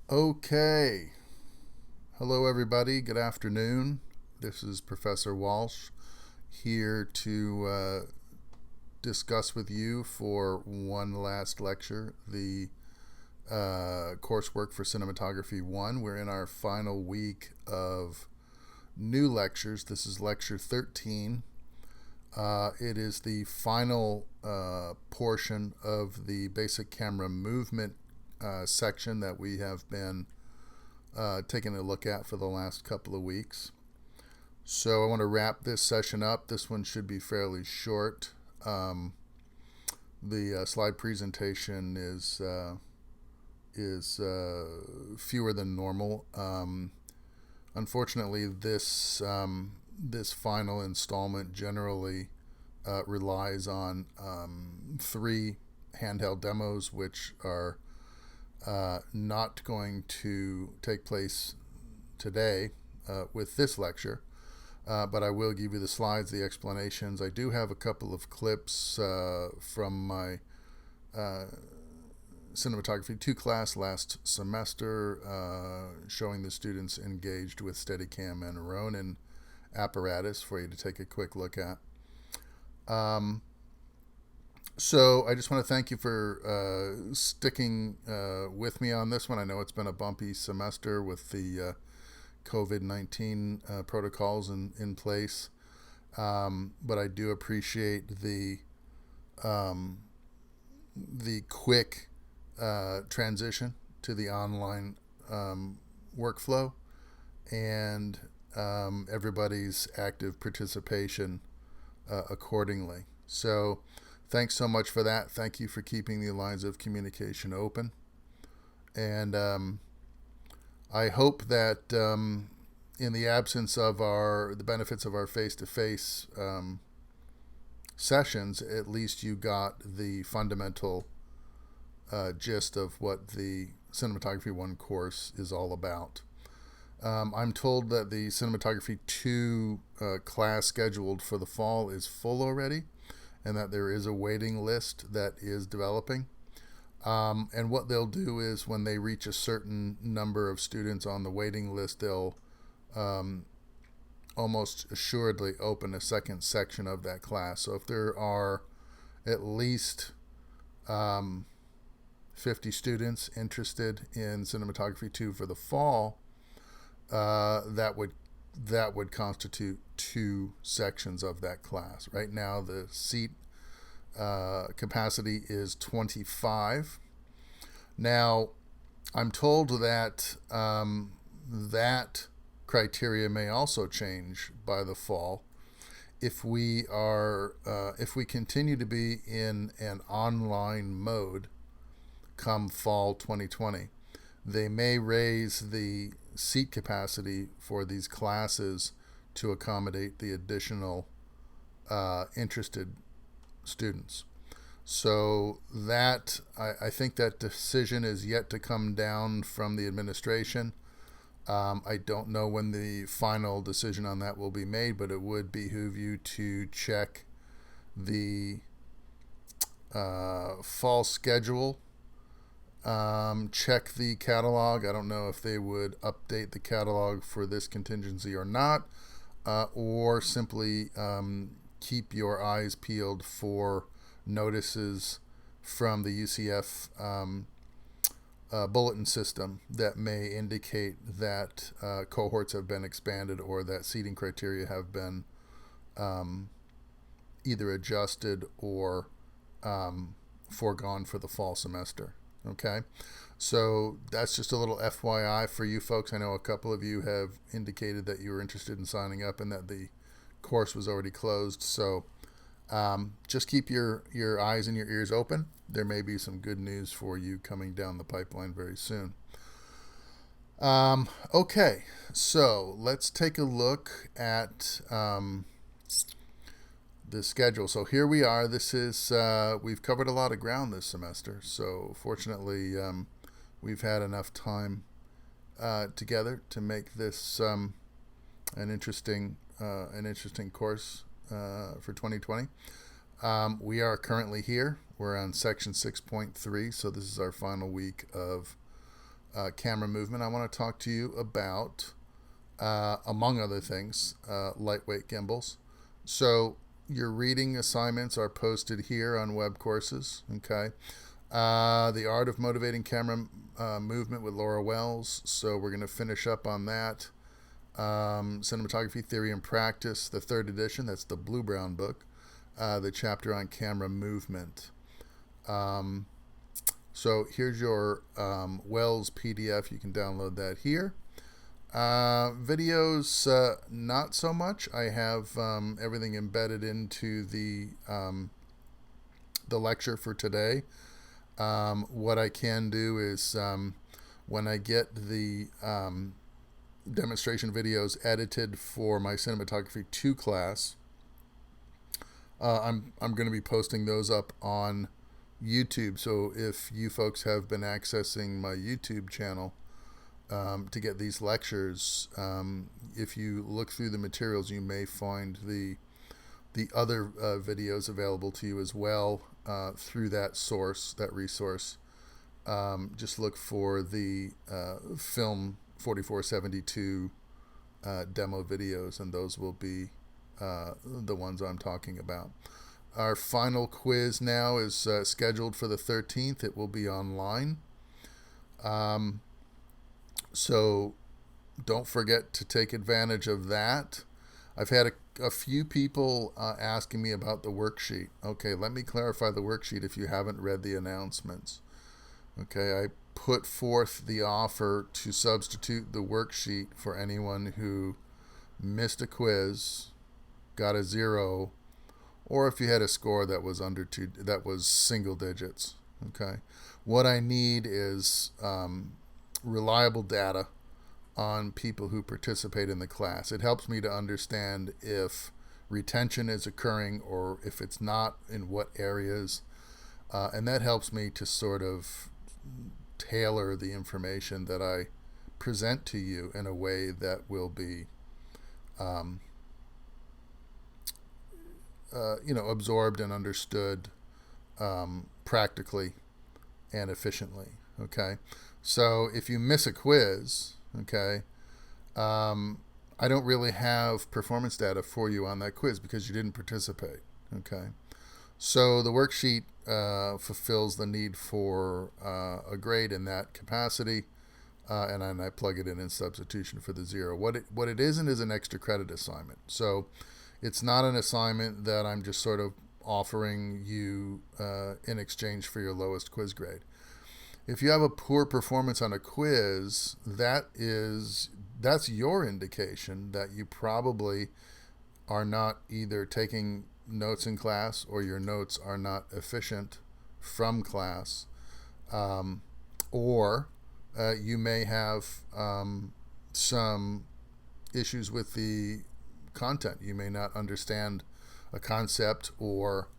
Okay. Hello, everybody. Good afternoon. This is Professor Walsh here to discuss with you for one last lecture the coursework for Cinematography 1. We're in our final week of new lectures. This is lecture 13. It is the final portion of the basic camera movement section that we have been taking a look at for the last couple of weeks. So I want to wrap this session up. This one should be fairly short. The slide presentation is fewer than normal. Unfortunately, this final installment generally relies on three handheld demos, which are not going to take place today with this lecture, but I will give you the slides, the explanations. I do have a couple of clips from my Cinematography 2 class last semester showing the students engaged with Steadicam and Ronin apparatus for you to take a quick look at. So I just want to thank you for sticking with me on this one. I know it's been a bumpy semester with the COVID-19 protocols in place, but I do appreciate the quick transition to the online workflow and everybody's active participation accordingly. So thanks so much for that. Thank you for keeping the lines of communication open. And I hope that in the absence of the benefits of our face-to-face sessions, at least you got the fundamental gist of what the Cinematography 1 course is all about. I'm told that the Cinematography 2 class scheduled for the fall is full already, and that there is a waiting list that is developing. And what they'll do is when they reach a certain number of students on the waiting list, they'll almost assuredly open a second section of that class. So if there are at least 50 students interested in Cinematography 2 for the fall, that would constitute two sections of that class. Right now, the seat capacity is 25. Now, I'm told that that criteria may also change by the fall if we continue to be in an online mode come fall 2020. They may raise the seat capacity for these classes to accommodate the additional interested students. So that I think that decision is yet to come down from the administration. I don't know when the final decision on that will be made, but it would behoove you to check the fall schedule. Check the catalog. I don't know if they would update the catalog for this contingency or not, or simply keep your eyes peeled for notices from the UCF bulletin system that may indicate that cohorts have been expanded or that seating criteria have been either adjusted or foregone for the fall semester. Okay, so that's just a little FYI for you folks. I know a couple of you have indicated that you were interested in signing up and that the course was already closed. So just keep your eyes and your ears open. There may be some good news for you coming down the pipeline very soon. Okay, so let's take a look at the schedule. So here we are. This is we've covered a lot of ground this semester. So fortunately, we've had enough time together to make this an interesting course for 2020. We are currently here. We're on section 6.3. So this is our final week of camera movement, I want to talk to you about, among other things, lightweight gimbals. So your reading assignments are posted here on web courses. Okay. The Art of Motivating Camera Movement with Laura Wells. So we're going to finish up on that. Cinematography Theory and Practice, the 3rd edition. That's the blue-brown book. The chapter on camera movement. So here's your Wells PDF. You can download that here. Videos, not so much. I have everything embedded into the lecture for today. What I can do is when I get the demonstration videos edited for my Cinematography 2 class, I'm going to be posting those up on YouTube. So if you folks have been accessing my YouTube channel to get these lectures, if you look through the materials, you may find the other videos available to you as well through that source, that resource. Just look for the Film 4472 demo videos, and those will be the ones I'm talking about. Our final quiz now is scheduled for the 13th. It will be online. So don't forget to take advantage of that. I've had a few people asking me about the worksheet. Okay, let me clarify the worksheet if you haven't read the announcements. Okay, I put forth the offer to substitute the worksheet for anyone who missed a quiz, got a 0, or if you had a score that was that was single digits. Okay, what I need is reliable data on people who participate in the class. It helps me to understand if retention is occurring or if it's not, in what areas, and that helps me to sort of tailor the information that I present to you in a way that will be absorbed and understood practically and efficiently. Okay, so if you miss a quiz, okay, I don't really have performance data for you on that quiz because you didn't participate. Okay, so the worksheet fulfills the need for a grade in that capacity, and then I plug it in substitution for the 0. What it isn't is an extra credit assignment. So it's not an assignment that I'm just sort of offering you in exchange for your lowest quiz grade. If you have a poor performance on a quiz, that's your indication that you probably are not either taking notes in class or your notes are not efficient from class, or you may have some issues with the content. You may not understand a concept or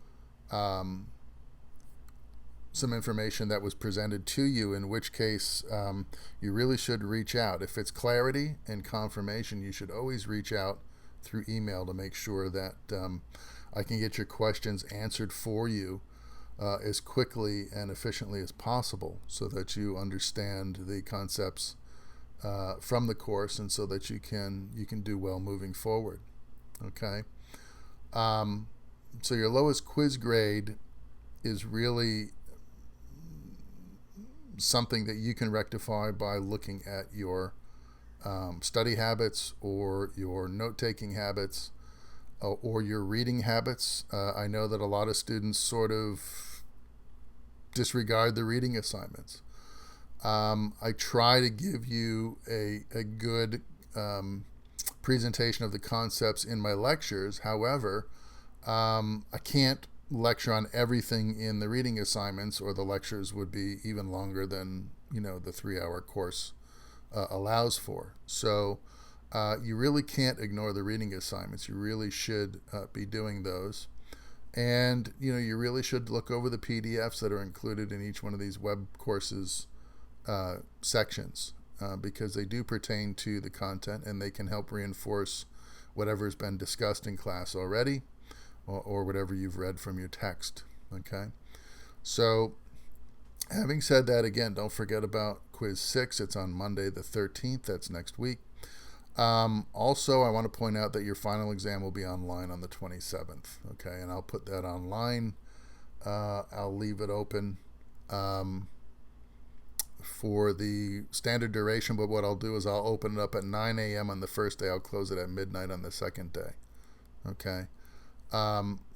some information that was presented to you, in which case you really should reach out. If it's clarity and confirmation, you should always reach out through email to make sure that I can get your questions answered for you as quickly and efficiently as possible, so that you understand the concepts from the course, and so that you can do well moving forward. Okay, so your lowest quiz grade is really something that you can rectify by looking at your study habits or your note-taking habits or your reading habits. I know that a lot of students sort of disregard the reading assignments. I try to give you a good presentation of the concepts in my lectures. However, I can't lecture on everything in the reading assignments, or the lectures would be even longer than the 3-hour course allows for. So you really can't ignore the reading assignments. You really should be doing those, and you really should look over the PDFs that are included in each one of these web courses sections, because they do pertain to the content, and they can help reinforce whatever has been discussed in class already, or whatever you've read from your text. Okay, so having said that, again, don't forget about quiz 6. It's on Monday the 13th. That's next week. Also, I want to point out that your final exam will be online on the 27th. Okay, and I'll put that online. I'll leave it open for the standard duration, but what I'll do is I'll open it up at 9 a.m. on the first day. I'll close it at midnight on the second day. Okay.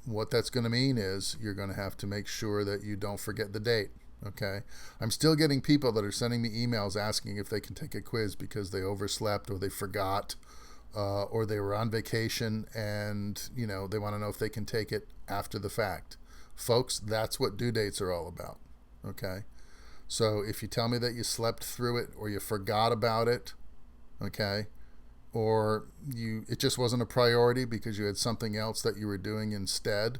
What that's going to mean is you're going to have to make sure that you don't forget the date. Okay. I'm still getting people that are sending me emails asking if they can take a quiz because they overslept or they forgot or they were on vacation and, they want to know if they can take it after the fact. Folks, that's what due dates are all about. Okay. So if you tell me that you slept through it or you forgot about it, okay, or it just wasn't a priority because you had something else that you were doing instead,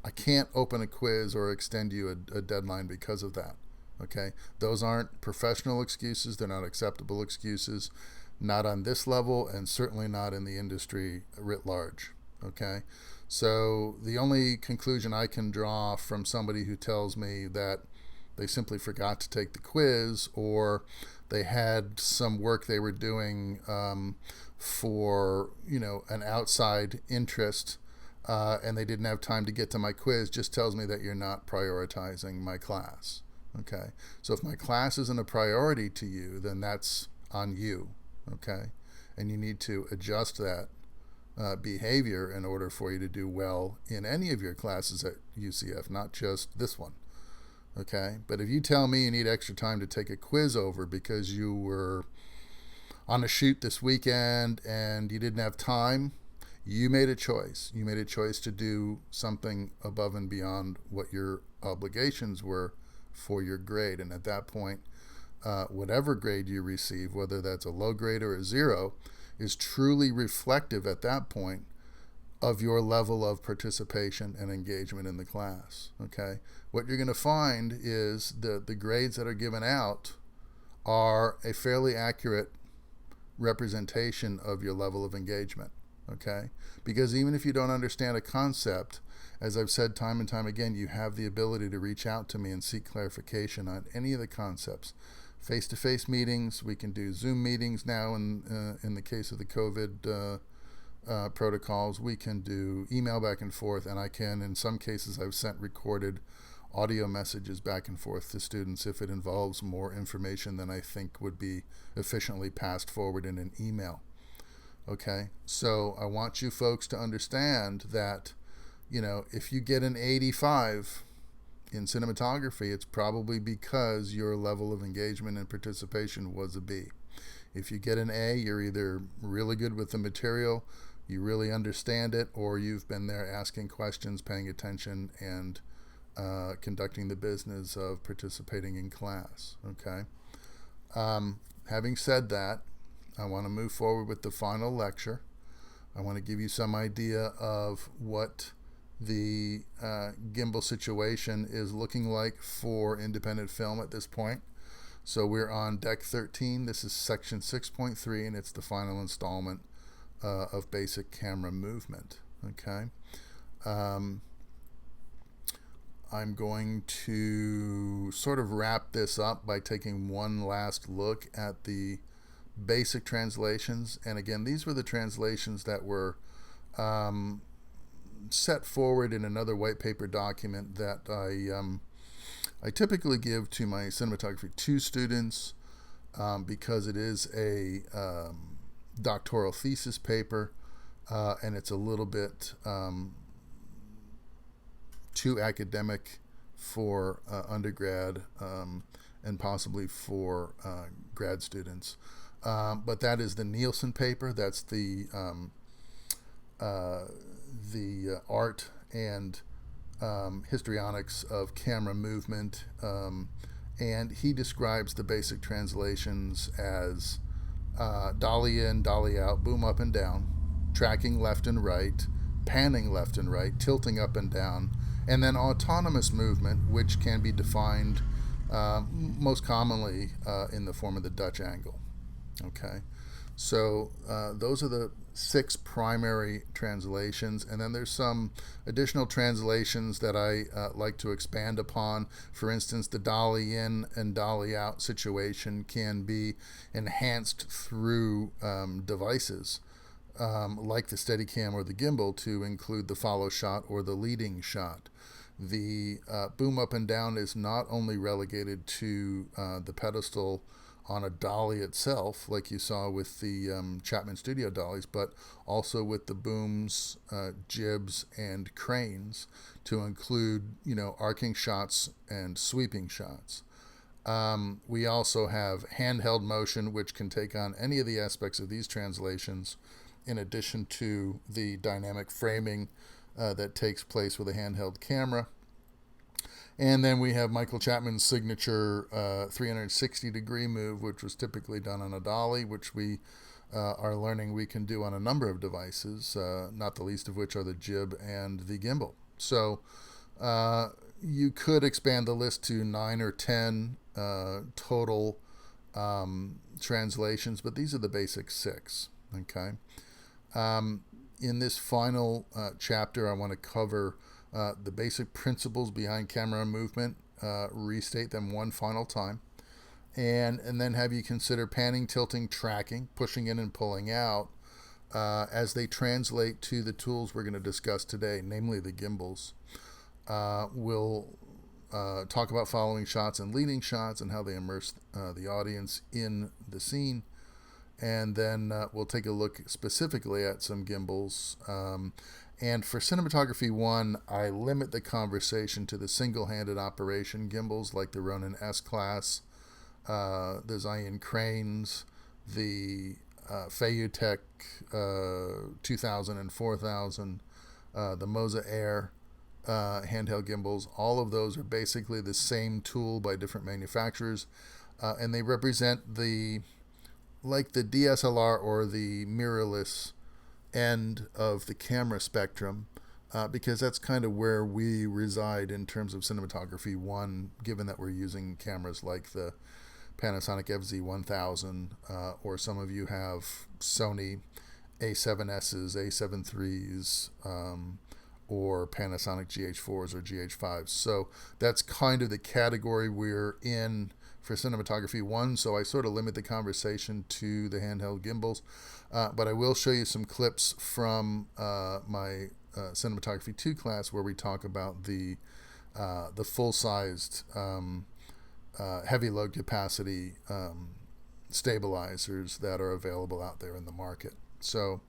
I can't open a quiz or extend you a deadline because of that. Okay? Those aren't professional excuses. They're not acceptable excuses. Not on this level and certainly not in the industry writ large. Okay? So the only conclusion I can draw from somebody who tells me that they simply forgot to take the quiz or they had some work they were doing for, an outside interest and they didn't have time to get to my quiz just tells me that you're not prioritizing my class. Okay. So if my class isn't a priority to you, then that's on you. Okay. And you need to adjust that behavior in order for you to do well in any of your classes at UCF, not just this one. Okay. But if you tell me you need extra time to take a quiz over because you were on a shoot this weekend and you didn't have time, you made a choice. You made a choice to do something above and beyond what your obligations were for your grade. And at that point, whatever grade you receive, whether that's a low grade or a 0, is truly reflective at that point of your level of participation and engagement in the class. Okay? What you're going to find is the grades that are given out are a fairly accurate representation of your level of engagement. Okay? Because even if you don't understand a concept, as I've said time and time again, you have the ability to reach out to me and seek clarification on any of the concepts. Face-to-face meetings, we can do Zoom meetings now in the case of the COVID protocols. We can do email back and forth, and I can, in some cases, I've sent recorded audio messages back and forth to students if it involves more information than I think would be efficiently passed forward in an email. Okay, so I want you folks to understand that, if you get an 85 in cinematography, it's probably because your level of engagement and participation was a B. If you get an A, you're either really good with the material, you really understand it, or you've been there asking questions, paying attention, and conducting the business of participating in class. Okay. Having said that, I want to move forward with the final lecture. I want to give you some idea of what the gimbal situation is looking like for independent film at this point. So we're on deck 13. This is section 6.3, and it's the final installment of basic camera movement. Okay. I'm going to sort of wrap this up by taking one last look at the basic translations. And again, these were the translations that were set forward in another white paper document that I typically give to my cinematography 2 students because it is a doctoral thesis paper and it's a little bit too academic for undergrad and possibly for grad students. But that is the Nielsen paper. That's the art and histrionics of camera movement. And he describes the basic translations as dolly in, dolly out, boom up and down, tracking left and right, panning left and right, tilting up and down, and then autonomous movement, which can be defined most commonly in the form of the Dutch angle. Okay, So those are the 6 primary translations, and then there's some additional translations that I like to expand upon. For instance, the dolly in and dolly out situation can be enhanced through devices like the Steadicam or the gimbal to include the follow shot or the leading shot. The boom up and down is not only relegated to the pedestal on a dolly itself, like you saw with the Chapman Studio dollies, but also with the booms, jibs, and cranes to include, arcing shots and sweeping shots. We also have handheld motion, which can take on any of the aspects of these translations, in addition to the dynamic framing that takes place with a handheld camera. And then we have Michael Chapman's signature 360-degree move, which was typically done on a dolly, which we are learning we can do on a number of devices, not the least of which are the jib and the gimbal. So you could expand the list to 9 or 10 total translations, but these are the basic 6. Okay. In this final chapter, I want to cover the basic principles behind camera movement, restate them one final time, and then have you consider panning, tilting, tracking, pushing in and pulling out as they translate to the tools we're going to discuss today, namely the gimbals. We'll talk about following shots and leading shots and how they immerse the audience in the scene. And then we'll take a look specifically at some gimbals. And for Cinematography 1, I limit the conversation to the single-handed operation gimbals like the Ronin S-Class, the Zion Cranes, the Feiyutech 2000 and 4000, the Moza Air handheld gimbals. All of those are basically the same tool by different manufacturers, and they represent the DSLR or the mirrorless end of the camera spectrum, because that's kind of where we reside in terms of Cinematography 1, given that we're using cameras like the Panasonic FZ1000, or some of you have Sony A7Ss, A7 IIIs, or Panasonic GH4s or GH5s. So that's kind of the category we're in for Cinematography 1, so I sort of limit the conversation to the handheld gimbals. But I will show you some clips from my Cinematography 2 class where we talk about the full-sized heavy load capacity stabilizers that are available out there in the market. So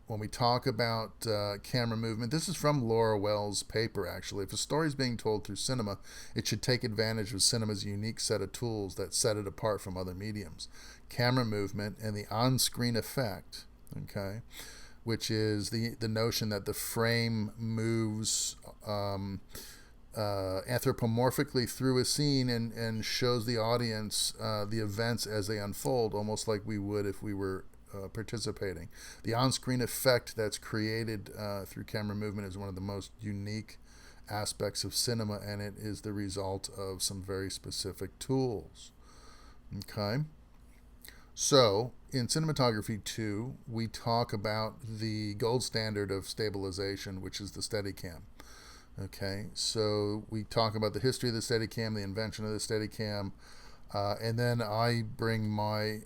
when we talk about camera movement, this is from Laura Wells' paper, actually. If a story is being told through cinema, it should take advantage of cinema's unique set of tools that set it apart from other mediums. Camera movement and the on-screen effect, okay, which is the notion that the frame moves anthropomorphically through a scene and shows the audience the events as they unfold, almost like we would if we were participating. The on-screen effect that's created through camera movement is one of the most unique aspects of cinema, and it is the result of some very specific tools. Okay, so in Cinematography 2, we talk about the gold standard of stabilization, which is the Steadicam. Okay, so we talk about the history of the Steadicam, the invention of the Steadicam, and then I bring my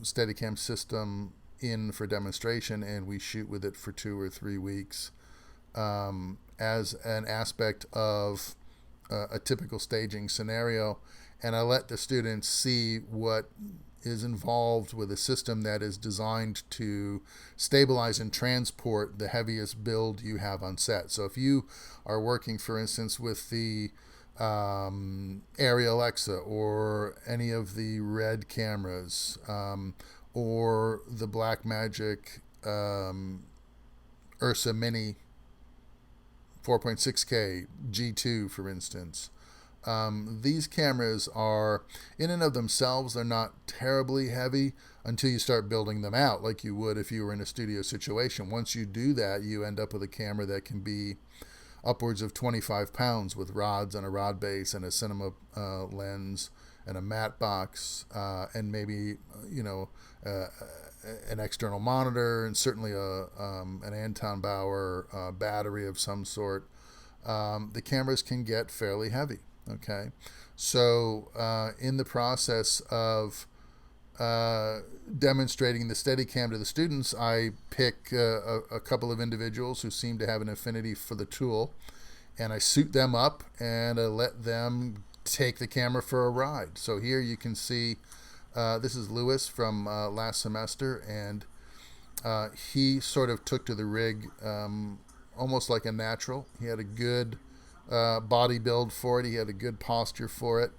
Steadicam system in for demonstration, and we shoot with it for 2 or 3 weeks as an aspect of a typical staging scenario, and I let the students see what is involved with a system that is designed to stabilize and transport the heaviest build you have on set. So if you are working, for instance, with the Arri Alexa or any of the Red cameras, or the Blackmagic Ursa Mini 4.6K G2, for instance. These cameras are, in and of themselves, they're not terribly heavy until you start building them out like you would if you were in a studio situation. Once you do that, you end up with a camera that can be upwards of 25 pounds with rods and a rod base and a cinema lens and a matte box, and maybe uh, an external monitor, and certainly an Anton Bauer battery of some sort, the cameras can get fairly heavy. Okay, so in the process of demonstrating the Steadicam to the students, I pick a couple of individuals who seem to have an affinity for the tool, and I suit them up and I let them take the camera for a ride. So here you can see this is Lewis from last semester, and he sort of took to the rig almost like a natural. He had a good body build for it. He had a good posture for it.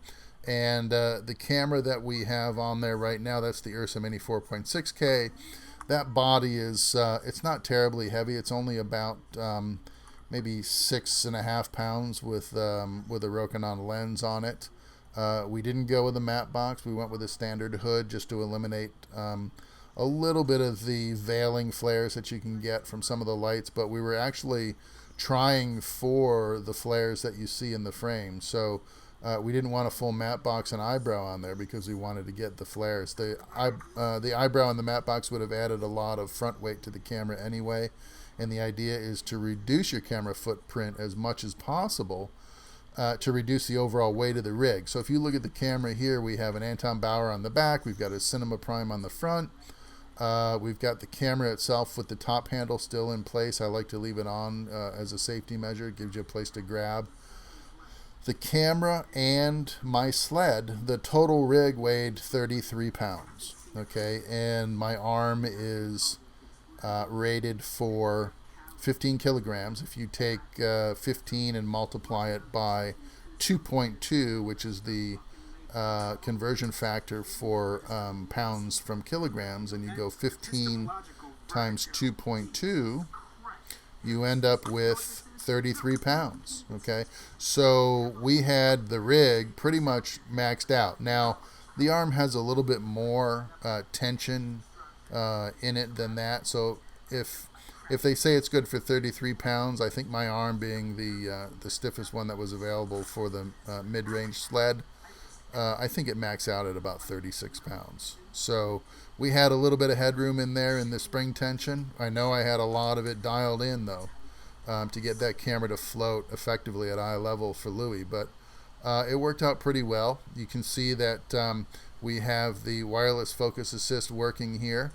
And the camera that we have on there right now, that's the Ursa Mini 4.6K. That body is, it's not terribly heavy. It's only about maybe 6.5 pounds with a Rokinon lens on it. We didn't go with a matte box. We went with a standard hood just to eliminate a little bit of the veiling flares that you can get from some of the lights, but we were actually trying for the flares that you see in the frame. So we didn't want a full matte box and eyebrow on there because we wanted to get the flares. The eyebrow and the matte box would have added a lot of front weight to the camera anyway, and the idea is to reduce your camera footprint as much as possible to reduce the overall weight of the rig. So if you look at the camera here, we have an Anton Bauer on the back, we've got a Cinema Prime on the front, we've got the camera itself with the top handle still in place. I like to leave it on as a safety measure. It gives you a place to grab. The camera and my sled, the total rig weighed 33 pounds, okay, and my arm is rated for 15 kilograms. If you take 15 and multiply it by 2.2, which is the conversion factor for pounds from kilograms, and you go 15 times 2.2, you end up with 33 pounds. Okay, so we had the rig pretty much maxed out. Now the arm has a little bit more tension in it than that, so if they say it's good for 33 pounds, I think my arm, being the stiffest one that was available for the mid-range sled, I think it maxed out at about 36 pounds. So we had a little bit of headroom in there in the spring tension. I know I had a lot of it dialed in though, to get that camera to float effectively at eye level for Louis, but it worked out pretty well. You can see that we have the wireless focus assist working here.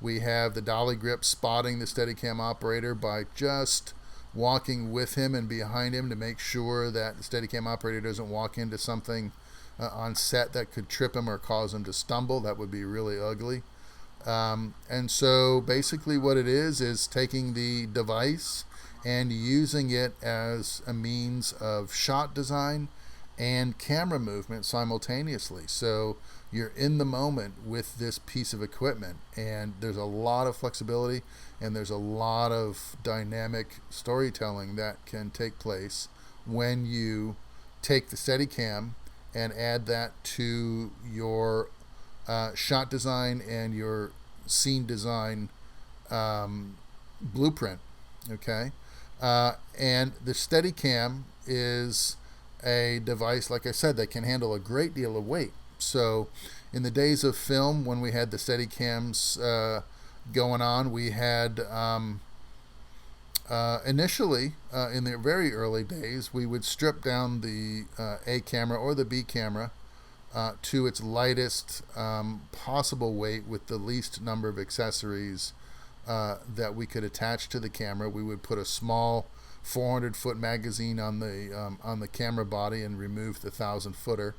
We have the dolly grip spotting the Steadicam operator by just walking with him and behind him to make sure that the Steadicam operator doesn't walk into something on set that could trip him or cause him to stumble. That would be really ugly. And so basically what it is taking the device and using it as a means of shot design and camera movement simultaneously. So you're in the moment with this piece of equipment, and there's a lot of flexibility and there's a lot of dynamic storytelling that can take place when you take the Steadicam and add that to your shot design and your scene design blueprint. Okay, and the Steadicam is a device, like I said, that can handle a great deal of weight. So in the days of film, when we had the Steadicams going on, we had initially in the very early days, we would strip down the A camera or the B camera to its lightest possible weight with the least number of accessories that we could attach to the camera. We would put a small 400-foot magazine on the camera body and remove the 1,000-footer.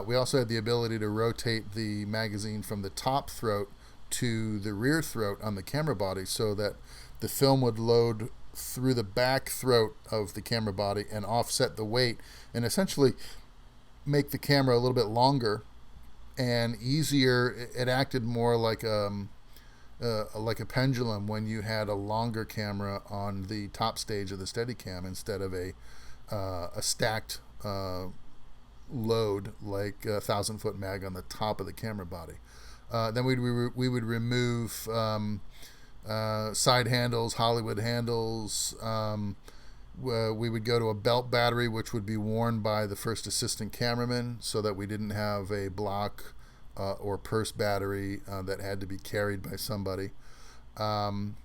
We also had the ability to rotate the magazine from the top throat to the rear throat on the camera body, so that the film would load through the back throat of the camera body and offset the weight, and essentially make the camera a little bit longer and easier. It acted more like a pendulum when you had a longer camera on the top stage of the Steadicam instead of a stacked load like a 1,000-foot mag on the top of the camera body. Then we would remove side handles, Hollywood handles, We would go to a belt battery, which would be worn by the first assistant cameraman, so that we didn't have a block or purse battery that had to be carried by somebody. Um,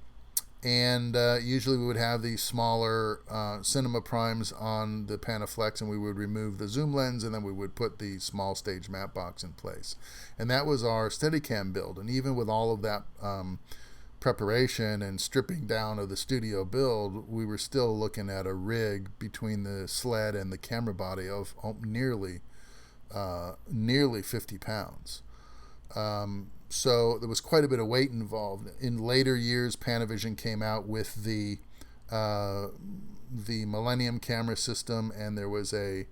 and usually we would have these smaller cinema primes on the Panaflex, and we would remove the zoom lens, and then we would put the small stage matte box in place. And that was our Steadicam build. And even with all of that preparation and stripping down of the studio build, we were still looking at a rig between the sled and the camera body of nearly 50 pounds. So there was quite a bit of weight involved. In later years, Panavision came out with the Millennium camera system, and there was a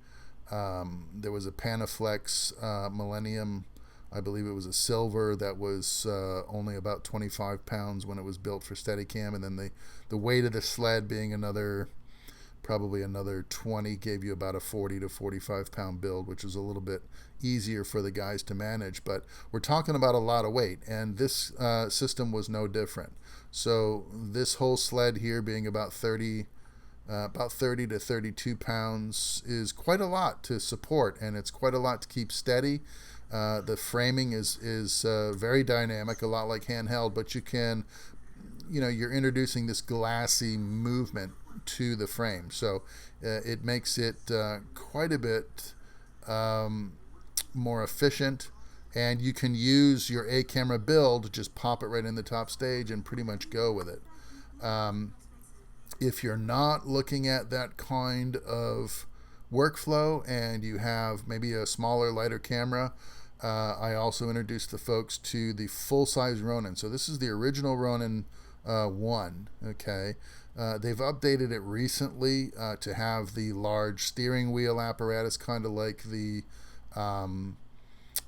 Panaflex Millennium. I believe it was a silver that was only about 25 pounds when it was built for Steadicam, and then the weight of the sled being probably another 20 gave you about a 40 to 45 pound build, which is a little bit easier for the guys to manage. But we're talking about a lot of weight, and this system was no different. So this whole sled here being about 30 to 32 pounds is quite a lot to support, and it's quite a lot to keep steady. The framing is very dynamic, a lot like handheld, but you're introducing this glassy movement to the frame, so it makes it quite a bit more efficient, and you can use your A camera build, just pop it right in the top stage and pretty much go with it. If you're not looking at that kind of workflow and you have maybe a smaller, lighter camera, I also introduced the folks to the full-size Ronin. So this is the original Ronin 1, okay? They've updated it recently to have the large steering wheel apparatus, kind of like the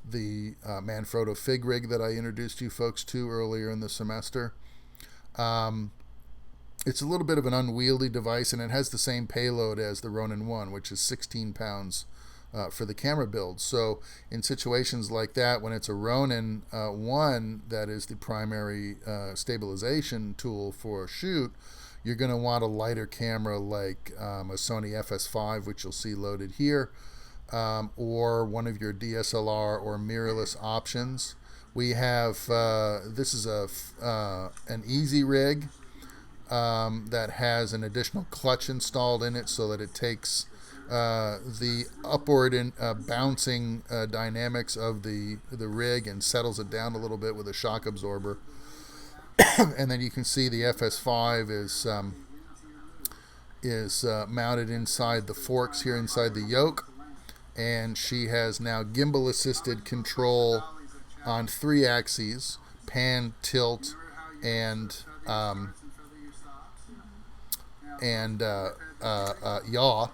Manfrotto Fig rig that I introduced you folks to earlier in the semester. It's a little bit of an unwieldy device, and it has the same payload as the Ronin 1, which is 16 pounds for the camera build. So in situations like that, when it's a Ronin 1 that is the primary stabilization tool for a shoot, you're going to want a lighter camera like a Sony FS5, which you'll see loaded here, or one of your DSLR or mirrorless options. We have, this is an easy rig that has an additional clutch installed in it so that it takes the upward and bouncing dynamics of the rig and settles it down a little bit with a shock absorber. And then you can see the FS5 is mounted inside the forks here inside the yoke, and she has now gimbal assisted control on 3 axes: pan, tilt, and yaw,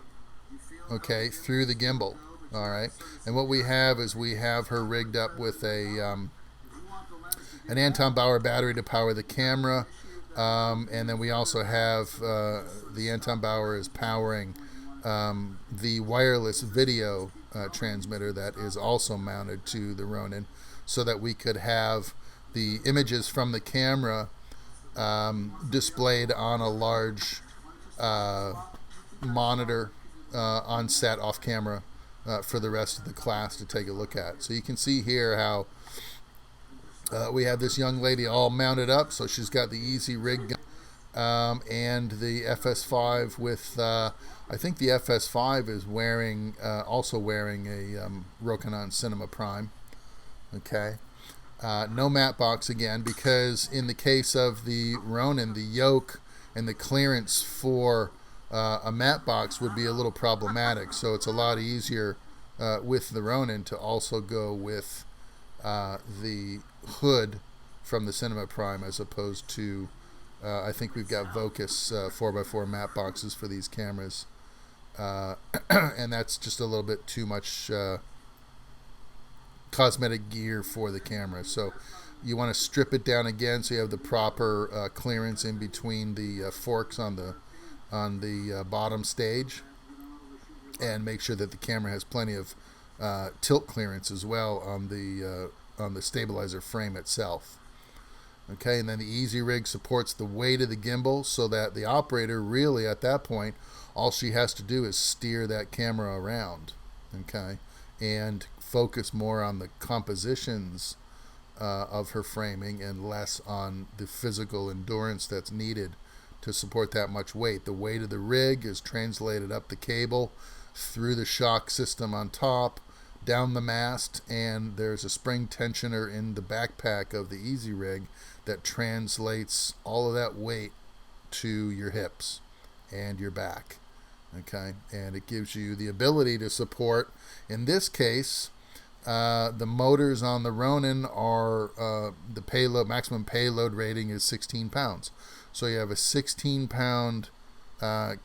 okay, through the gimbal. All right, and what we have is we have her rigged up with an Anton Bauer battery to power the camera, and then we also have the Anton Bauer is powering the wireless video transmitter that is also mounted to the Ronin, so that we could have the images from the camera displayed on a large monitor on set off camera for the rest of the class to take a look at. So you can see here how we have this young lady all mounted up, so she's got the easy rig and the FS5 with, I think the FS5 is also wearing a Rokinon Cinema Prime. Okay. No matte box again, because in the case of the Ronin, the yoke and the clearance for a matte box would be a little problematic. So it's a lot easier with the Ronin to also go with the hood from the Cinema Prime, as opposed to I think we've got Vocus 4x4 matte boxes for these cameras, and that's just a little bit too much cosmetic gear for the camera. So you want to strip it down again so you have the proper clearance in between the forks on the bottom stage, and make sure that the camera has plenty of tilt clearance as well on the stabilizer frame itself. Okay, and then the Easy Rig supports the weight of the gimbal, so that the operator really at that point All she has to do is steer that camera around, okay, and focus more on the compositions of her framing and less on the physical endurance that's needed to support that much weight. The weight of the rig is translated up the cable, through the shock system on top, down the mast, and there's a spring tensioner in the backpack of the Easy Rig that translates all of that weight to your hips and your back. Okay, and it gives you the ability to support, in this case, the motors on the Ronin are the payload, maximum payload rating is 16 pounds. So you have a 16-pound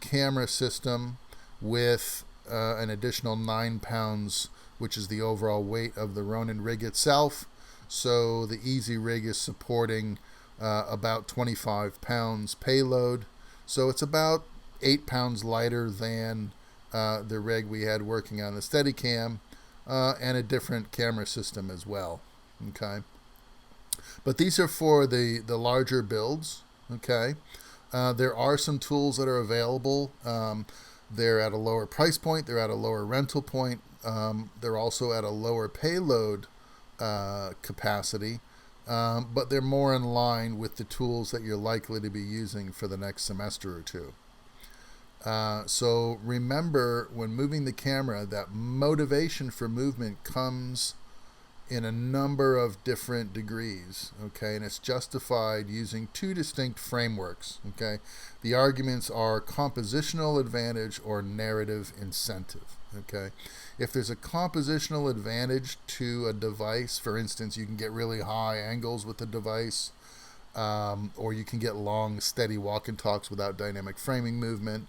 camera system with an additional 9 pounds, which is the overall weight of the Ronin rig itself. So the Easy Rig is supporting about 25 pounds payload. So it's about 8 pounds lighter than the rig we had working on the Steadicam, and a different camera system as well. Okay, but these are for the larger builds. Okay, there are some tools that are available. They're at a lower price point. They're at a lower rental point. They're also at a lower payload capacity, but they're more in line with the tools that you're likely to be using for the next semester or two. So remember, when moving the camera, that motivation for movement comes in a number of different degrees, okay? And it's justified using two distinct frameworks, okay? The arguments are compositional advantage or narrative incentive, okay? If there's a compositional advantage to a device, for instance, you can get really high angles with the device, or you can get long, steady walk and talks without dynamic framing movement.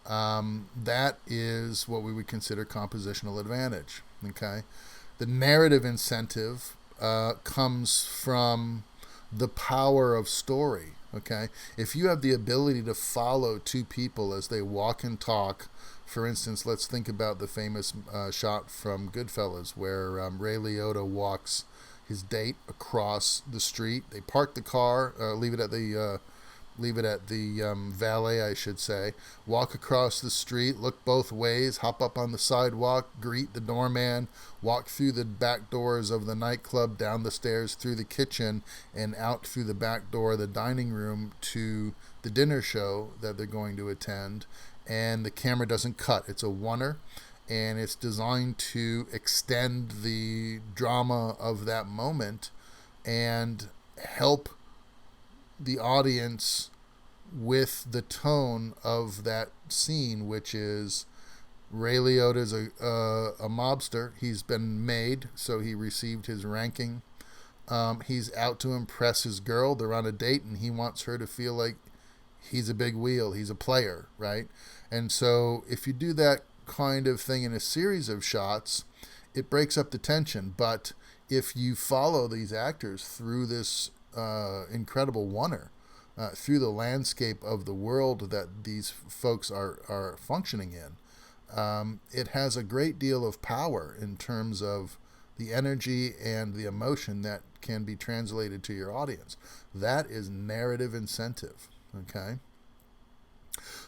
That is what we would consider compositional advantage, okay? The narrative incentive comes from the power of story, okay? If you have the ability to follow two people as they walk and talk, for instance, let's think about the famous shot from Goodfellas where Ray Liotta walks his date across the street. They park the car, leave it at the valet, I should say, walk across the street, look both ways, hop up on the sidewalk, greet the doorman, walk through the back doors of the nightclub, down the stairs, through the kitchen, and out through the back door of the dining room to the dinner show that they're going to attend. And the camera doesn't cut. It's a oneer, and it's designed to extend the drama of that moment and help the audience with the tone of that scene, which is Ray Liotta's a mobster. He's been made, so he received his ranking. He's out to impress his girl. They're on a date, and he wants her to feel like he's a big wheel. He's a player, right? And so if you do that kind of thing in a series of shots, it breaks up the tension. But if you follow these actors through this incredible oneer, through the landscape of the world that these folks are functioning in, it has a great deal of power in terms of the energy and the emotion that can be translated to your audience. That is narrative incentive, okay?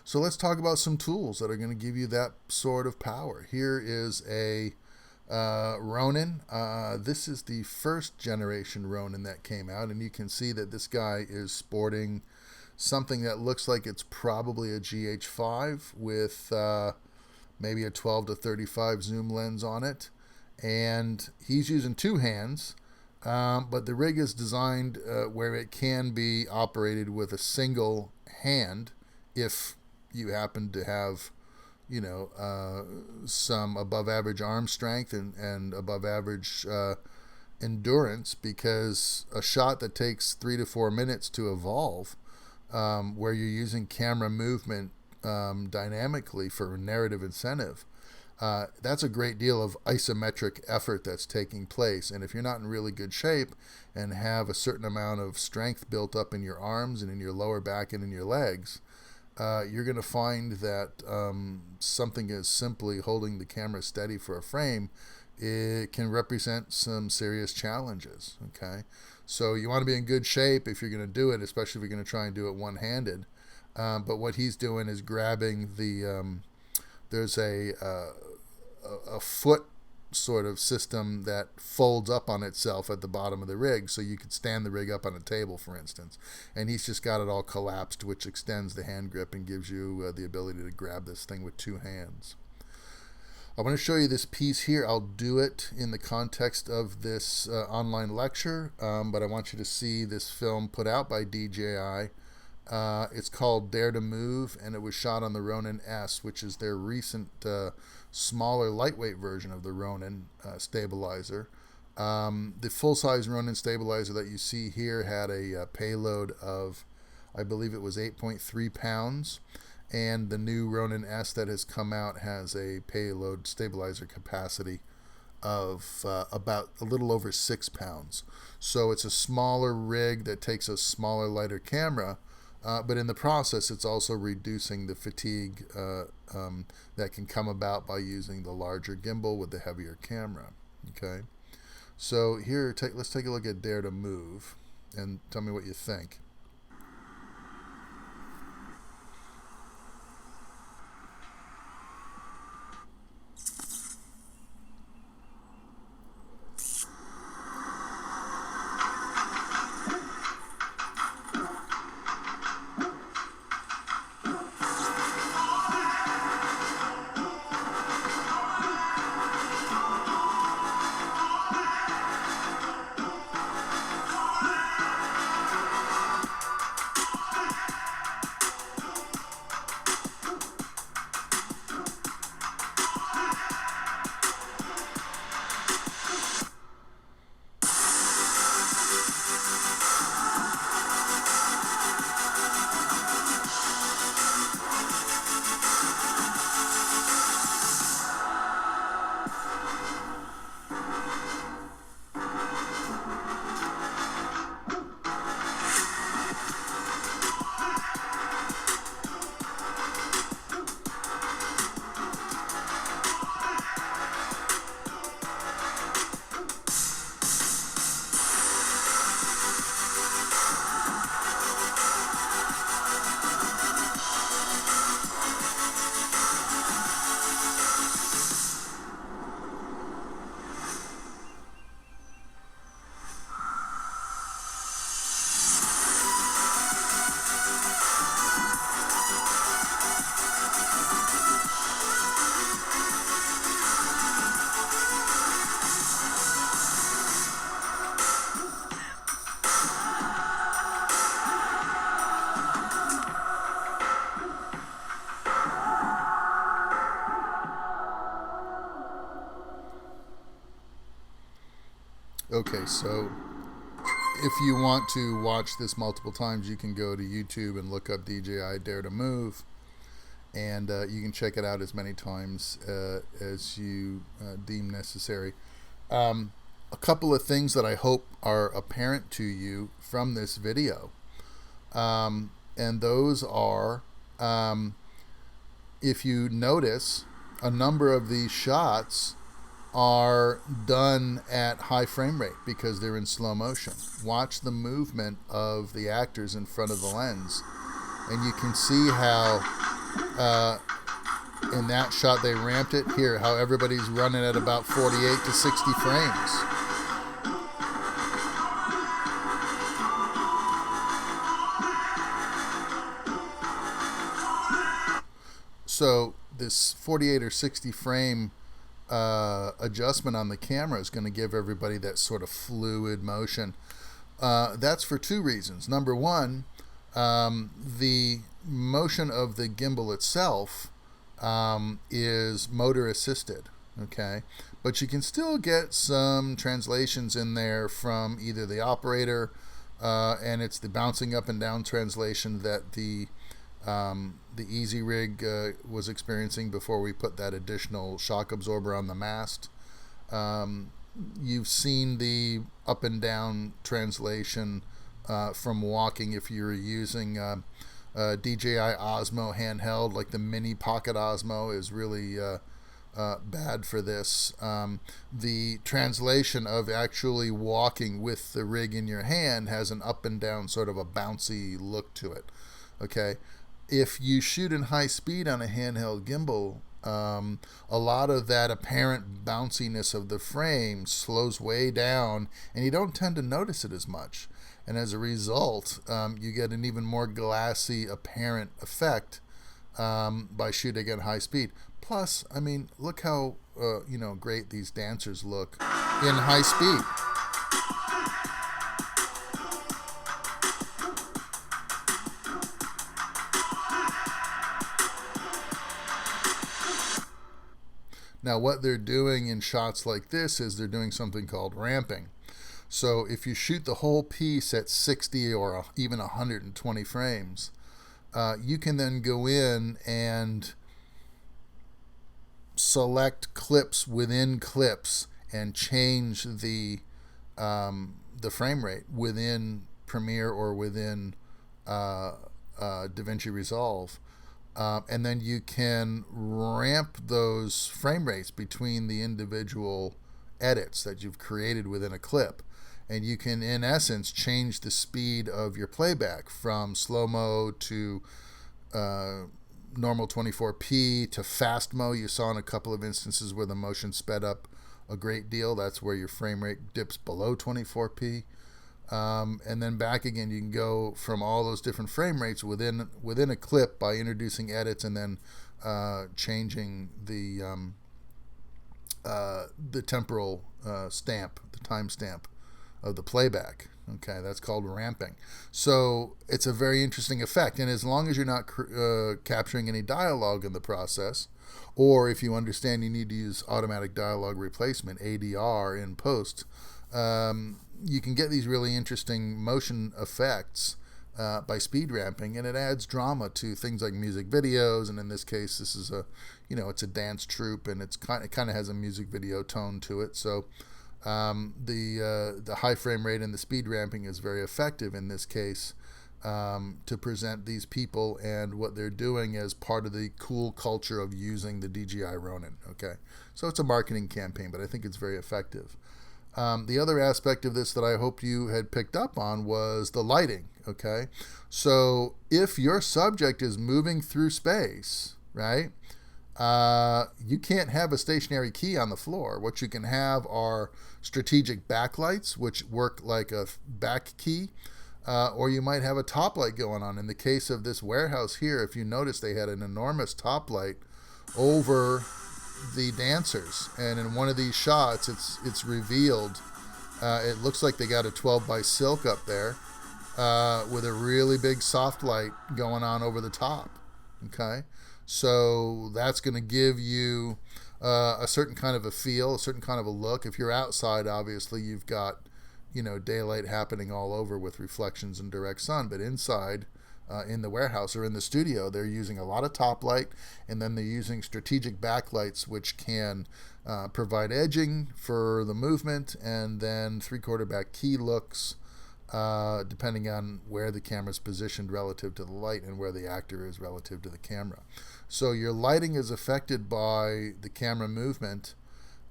So let's talk about some tools that are going to give you that sort of power. Here is a Ronin. This is the first generation Ronin that came out, and you can see that this guy is sporting something that looks like it's probably a GH5 with maybe a 12 to 35 zoom lens on it, and he's using two hands, but the rig is designed where it can be operated with a single hand if you happen to have some above average arm strength and above average endurance, because a shot that takes 3 to 4 minutes to evolve, where you're using camera movement dynamically for narrative incentive, that's a great deal of isometric effort that's taking place. And if you're not in really good shape and have a certain amount of strength built up in your arms and in your lower back and in your legs, you're going to find that something as simply holding the camera steady for a frame, it can represent some serious challenges, okay? So you want to be in good shape if you're going to do it, especially if you're going to try and do it one-handed. But what he's doing is grabbing the there's a foot sort of system that folds up on itself at the bottom of the rig, so you could stand the rig up on a table, for instance. And he's just got it all collapsed, which extends the hand grip and gives you the ability to grab this thing with two hands. I want to show you this piece here. I'll do it in the context of this online lecture, but I want you to see this film put out by DJI. It's called Dare to Move, and it was shot on the Ronin S, which is their recent smaller, lightweight version of the Ronin stabilizer. The full-size Ronin stabilizer that you see here had a payload of, I believe it was 8.3 pounds. And the new Ronin S that has come out has a payload stabilizer capacity of about a little over 6 pounds. So it's a smaller rig that takes a smaller, lighter camera, but in the process it's also reducing the fatigue that can come about by using the larger gimbal with the heavier camera. Okay, so here let's take a look at Dare to Move and tell me what you think. Okay, so if you want to watch this multiple times, you can go to YouTube and look up DJI Dare to Move, and you can check it out as many times as you deem necessary. A couple of things that I hope are apparent to you from this video, and those are, if you notice, a number of these shots are done at high frame rate because they're in slow motion. Watch the movement of the actors in front of the lens, and you can see how in that shot they ramped it. Here, how everybody's running at about 48 to 60 frames. So this 48 or 60 frame adjustment on the camera is going to give everybody that sort of fluid motion. That's for two reasons. Number one, the motion of the gimbal itself is motor assisted, okay? But you can still get some translations in there from either the operator, and it's the bouncing up and down translation that the Easy Rig was experiencing before we put that additional shock absorber on the mast. You've seen the up and down translation from walking if you're using DJI Osmo handheld, like the mini Pocket Osmo is really bad for this. The translation of actually walking with the rig in your hand has an up and down sort of a bouncy look to it. Okay, if you shoot in high speed on a handheld gimbal, A lot of that apparent bounciness of the frame slows way down, and you don't tend to notice it as much. And as a result, you get an even more glassy apparent effect by shooting at high speed. Plus, I mean, look how great these dancers look in high speed. Now, what they're doing in shots like this is they're doing something called ramping. So if you shoot the whole piece at 60 or even 120 frames, you can then go in and select clips within clips and change the frame rate within Premiere or within DaVinci Resolve. And then you can ramp those frame rates between the individual edits that you've created within a clip. And you can, in essence, change the speed of your playback from slow-mo to normal 24p to fast-mo. You saw in a couple of instances where the motion sped up a great deal. That's where your frame rate dips below 24p. And then back again, you can go from all those different frame rates within a clip by introducing edits and then changing the temporal stamp, the time stamp of the playback. Okay, that's called ramping. So it's a very interesting effect, and as long as you're not capturing any dialogue in the process, or if you understand you need to use automatic dialogue replacement, ADR, in post, you can get these really interesting motion effects by speed ramping, and it adds drama to things like music videos. And in this case, this is it's a dance troupe, and it kind of has a music video tone to it. So the high frame rate and the speed ramping is very effective in this case to present these people and what they're doing as part of the cool culture of using the DJI Ronin. Okay, so it's a marketing campaign, but I think it's very effective. The other aspect of this that I hope you had picked up on was the lighting, okay? So if your subject is moving through space, right, you can't have a stationary key on the floor. What you can have are strategic backlights, which work like a back key, or you might have a top light going on. In the case of this warehouse here, if you notice, they had an enormous top light over the dancers, and in one of these shots it's revealed it looks like they got a 12 by silk up there with a really big soft light going on over the top. Okay, so that's going to give you a certain kind of a feel, a certain kind of a look. If you're outside, obviously you've got daylight happening all over with reflections and direct sun, but inside in the warehouse or in the studio, they're using a lot of top light, and then they're using strategic backlights, which can provide edging for the movement, and then 3/4 back key looks, depending on where the camera is positioned relative to the light and where the actor is relative to the camera. So your lighting is affected by the camera movement,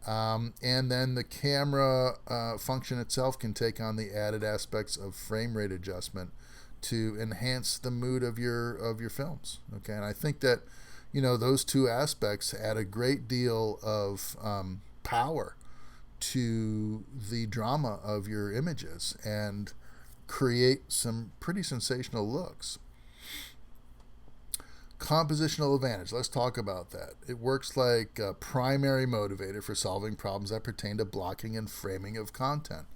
and then the camera function itself can take on the added aspects of frame rate adjustment to enhance the mood of your films. Okay, and I think that those two aspects add a great deal of power to the drama of your images and create some pretty sensational looks. Compositional advantage. Let's talk about that. It works like a primary motivator for solving problems that pertain to blocking and framing of content.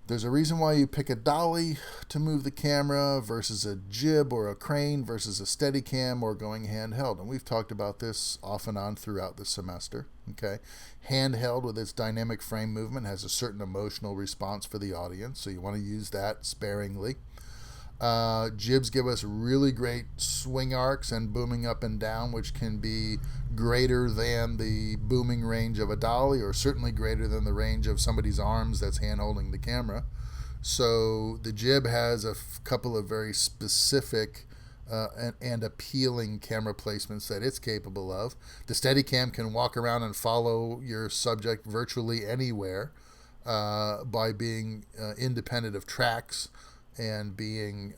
There's a reason why you pick a dolly to move the camera versus a jib or a crane versus a Steadicam or going handheld. And we've talked about this off and on throughout the semester. Okay, handheld with its dynamic frame movement has a certain emotional response for the audience, so you want to use that sparingly. Jibs give us really great swing arcs and booming up and down, which can be greater than the booming range of a dolly, or certainly greater than the range of somebody's arms that's hand holding the camera. So the jib has a couple of very specific and appealing camera placements that it's capable of. The Steadicam can walk around and follow your subject virtually anywhere by being independent of tracks and being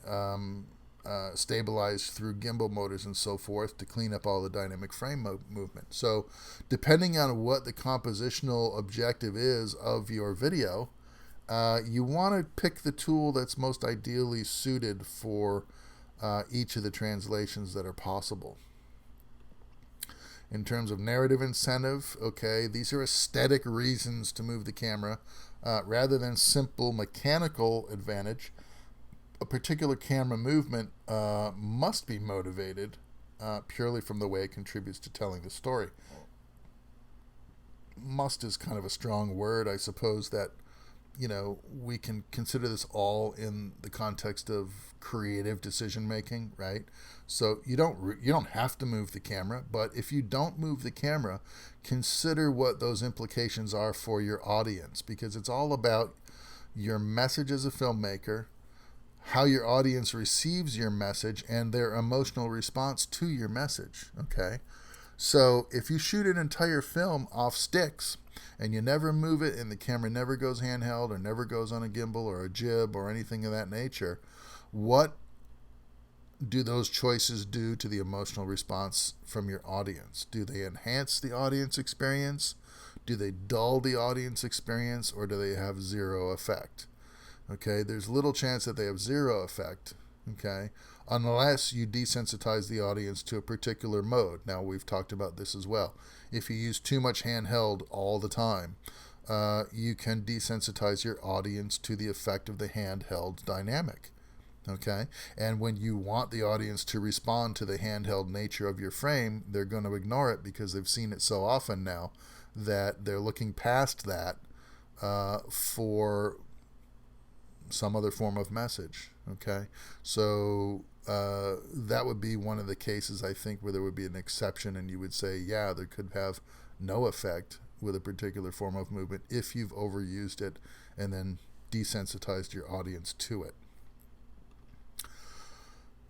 stabilized through gimbal motors and so forth to clean up all the dynamic frame movement. So depending on what the compositional objective is of your video, you want to pick the tool that's most ideally suited for each of the translations that are possible. In terms of narrative incentive, okay, these are aesthetic reasons to move the camera rather than simple mechanical advantage. A particular camera movement must be motivated purely from the way it contributes to telling the story. Must is kind of a strong word. I suppose that, you know, we can consider this all in the context of creative decision making, right? So you don't have to move the camera, but if you don't move the camera, consider what those implications are for your audience, because it's all about your message as a filmmaker, how your audience receives your message, and their emotional response to your message, okay? So if you shoot an entire film off sticks and you never move it and the camera never goes handheld or never goes on a gimbal or a jib or anything of that nature, what do those choices do to the emotional response from your audience? Do they enhance the audience experience? Do they dull the audience experience, or do they have zero effect? Okay, there's little chance that they have zero effect, okay, unless you desensitize the audience to a particular mode. Now, we've talked about this as well. If you use too much handheld all the time, you can desensitize your audience to the effect of the handheld dynamic. Okay, and when you want the audience to respond to the handheld nature of your frame, they're going to ignore it because they've seen it so often now that they're looking past that for some other form of message. Okay, so that would be one of the cases, I think, where there would be an exception and you would say, yeah, there could have no effect with a particular form of movement if you've overused it and then desensitized your audience to it.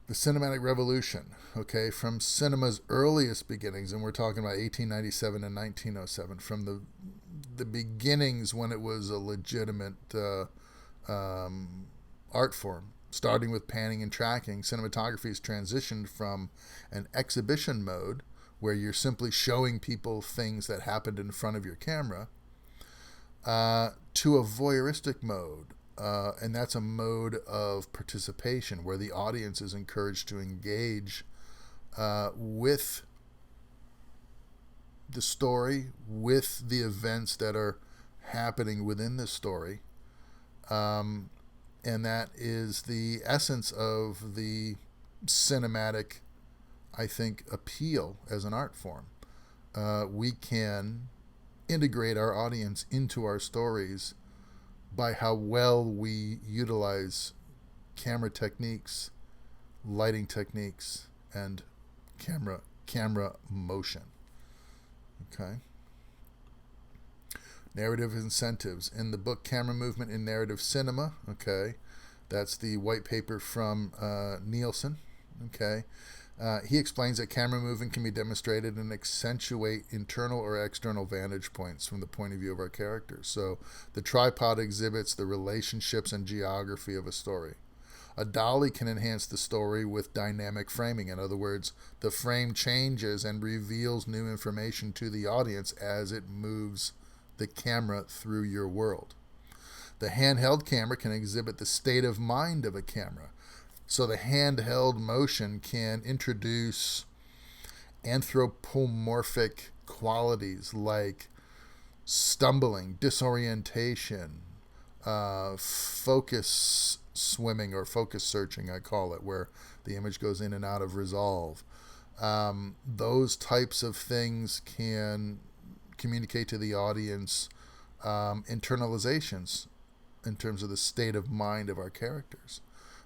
The cinematic revolution, okay, from cinema's earliest beginnings, and we're talking about 1897 and 1907, from the beginnings when it was a legitimate art form, starting with panning and tracking, cinematography has transitioned from an exhibition mode where you're simply showing people things that happened in front of your camera to a voyeuristic mode. And that's a mode of participation where the audience is encouraged to engage with the story, with the events that are happening within the story. And that is the essence of the cinematic, I think, appeal as an art form. We can integrate our audience into our stories by how well we utilize camera techniques, lighting techniques, and camera motion. Okay. Narrative incentives. In the book Camera Movement in Narrative Cinema, okay, that's the white paper from Nielsen, okay, he explains that camera movement can be demonstrated and accentuate internal or external vantage points from the point of view of our characters. So the tripod exhibits the relationships and geography of a story. A dolly can enhance the story with dynamic framing. In other words, the frame changes and reveals new information to the audience as it moves the camera through your world. The handheld camera can exhibit the state of mind of a camera. So the handheld motion can introduce anthropomorphic qualities like stumbling, disorientation, focus swimming or focus searching, I call it, where the image goes in and out of resolve. Those types of things can communicate to the audience internalizations in terms of the state of mind of our characters.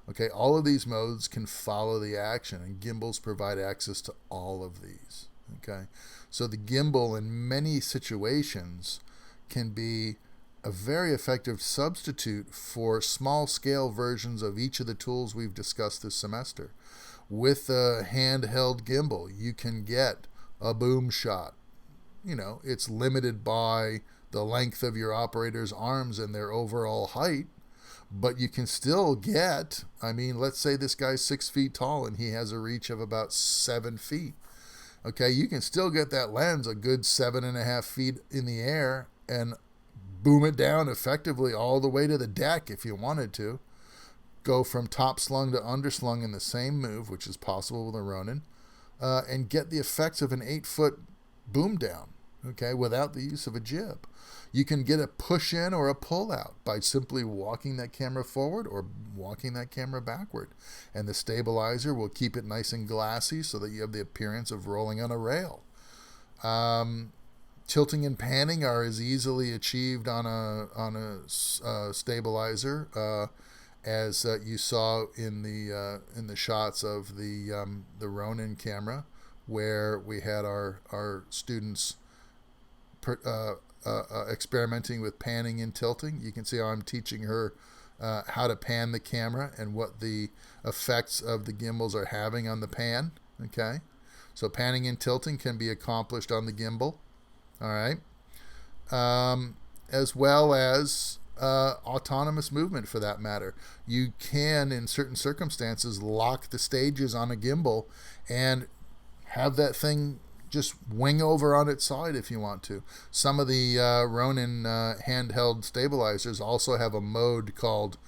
Okay, all of these modes can follow the action, and gimbals provide access to all of these. Okay, so the gimbal in many situations can be a very effective substitute for small-scale versions of each of the tools we've discussed this semester. With a handheld gimbal, you can get a boom shot. You know, it's limited by the length of your operator's arms and their overall height, but you can still get, I mean, let's say this guy's 6 feet tall and he has a reach of about 7 feet. Okay, you can still get that lens a good 7.5 feet in the air and boom it down effectively all the way to the deck if you wanted to. Go from top slung to underslung in the same move, which is possible with a Ronin, and get the effects of an 8-foot boom down, okay, without the use of a jib. You can get a push in or a pull out by simply walking that camera forward or walking that camera backward. And the stabilizer will keep it nice and glassy so that you have the appearance of rolling on a rail. Tilting and panning are as easily achieved on a stabilizer as you saw in the shots of the Ronin camera, where we had our students experimenting with panning and tilting. You can see how I'm teaching her how to pan the camera and what the effects of the gimbals are having on the pan. Okay, so panning and tilting can be accomplished on the gimbal. All right, as well as autonomous movement for that matter. You can, in certain circumstances, lock the stages on a gimbal and have that thing just wing over on its side if you want to. Some of the Ronin handheld stabilizers also have a mode called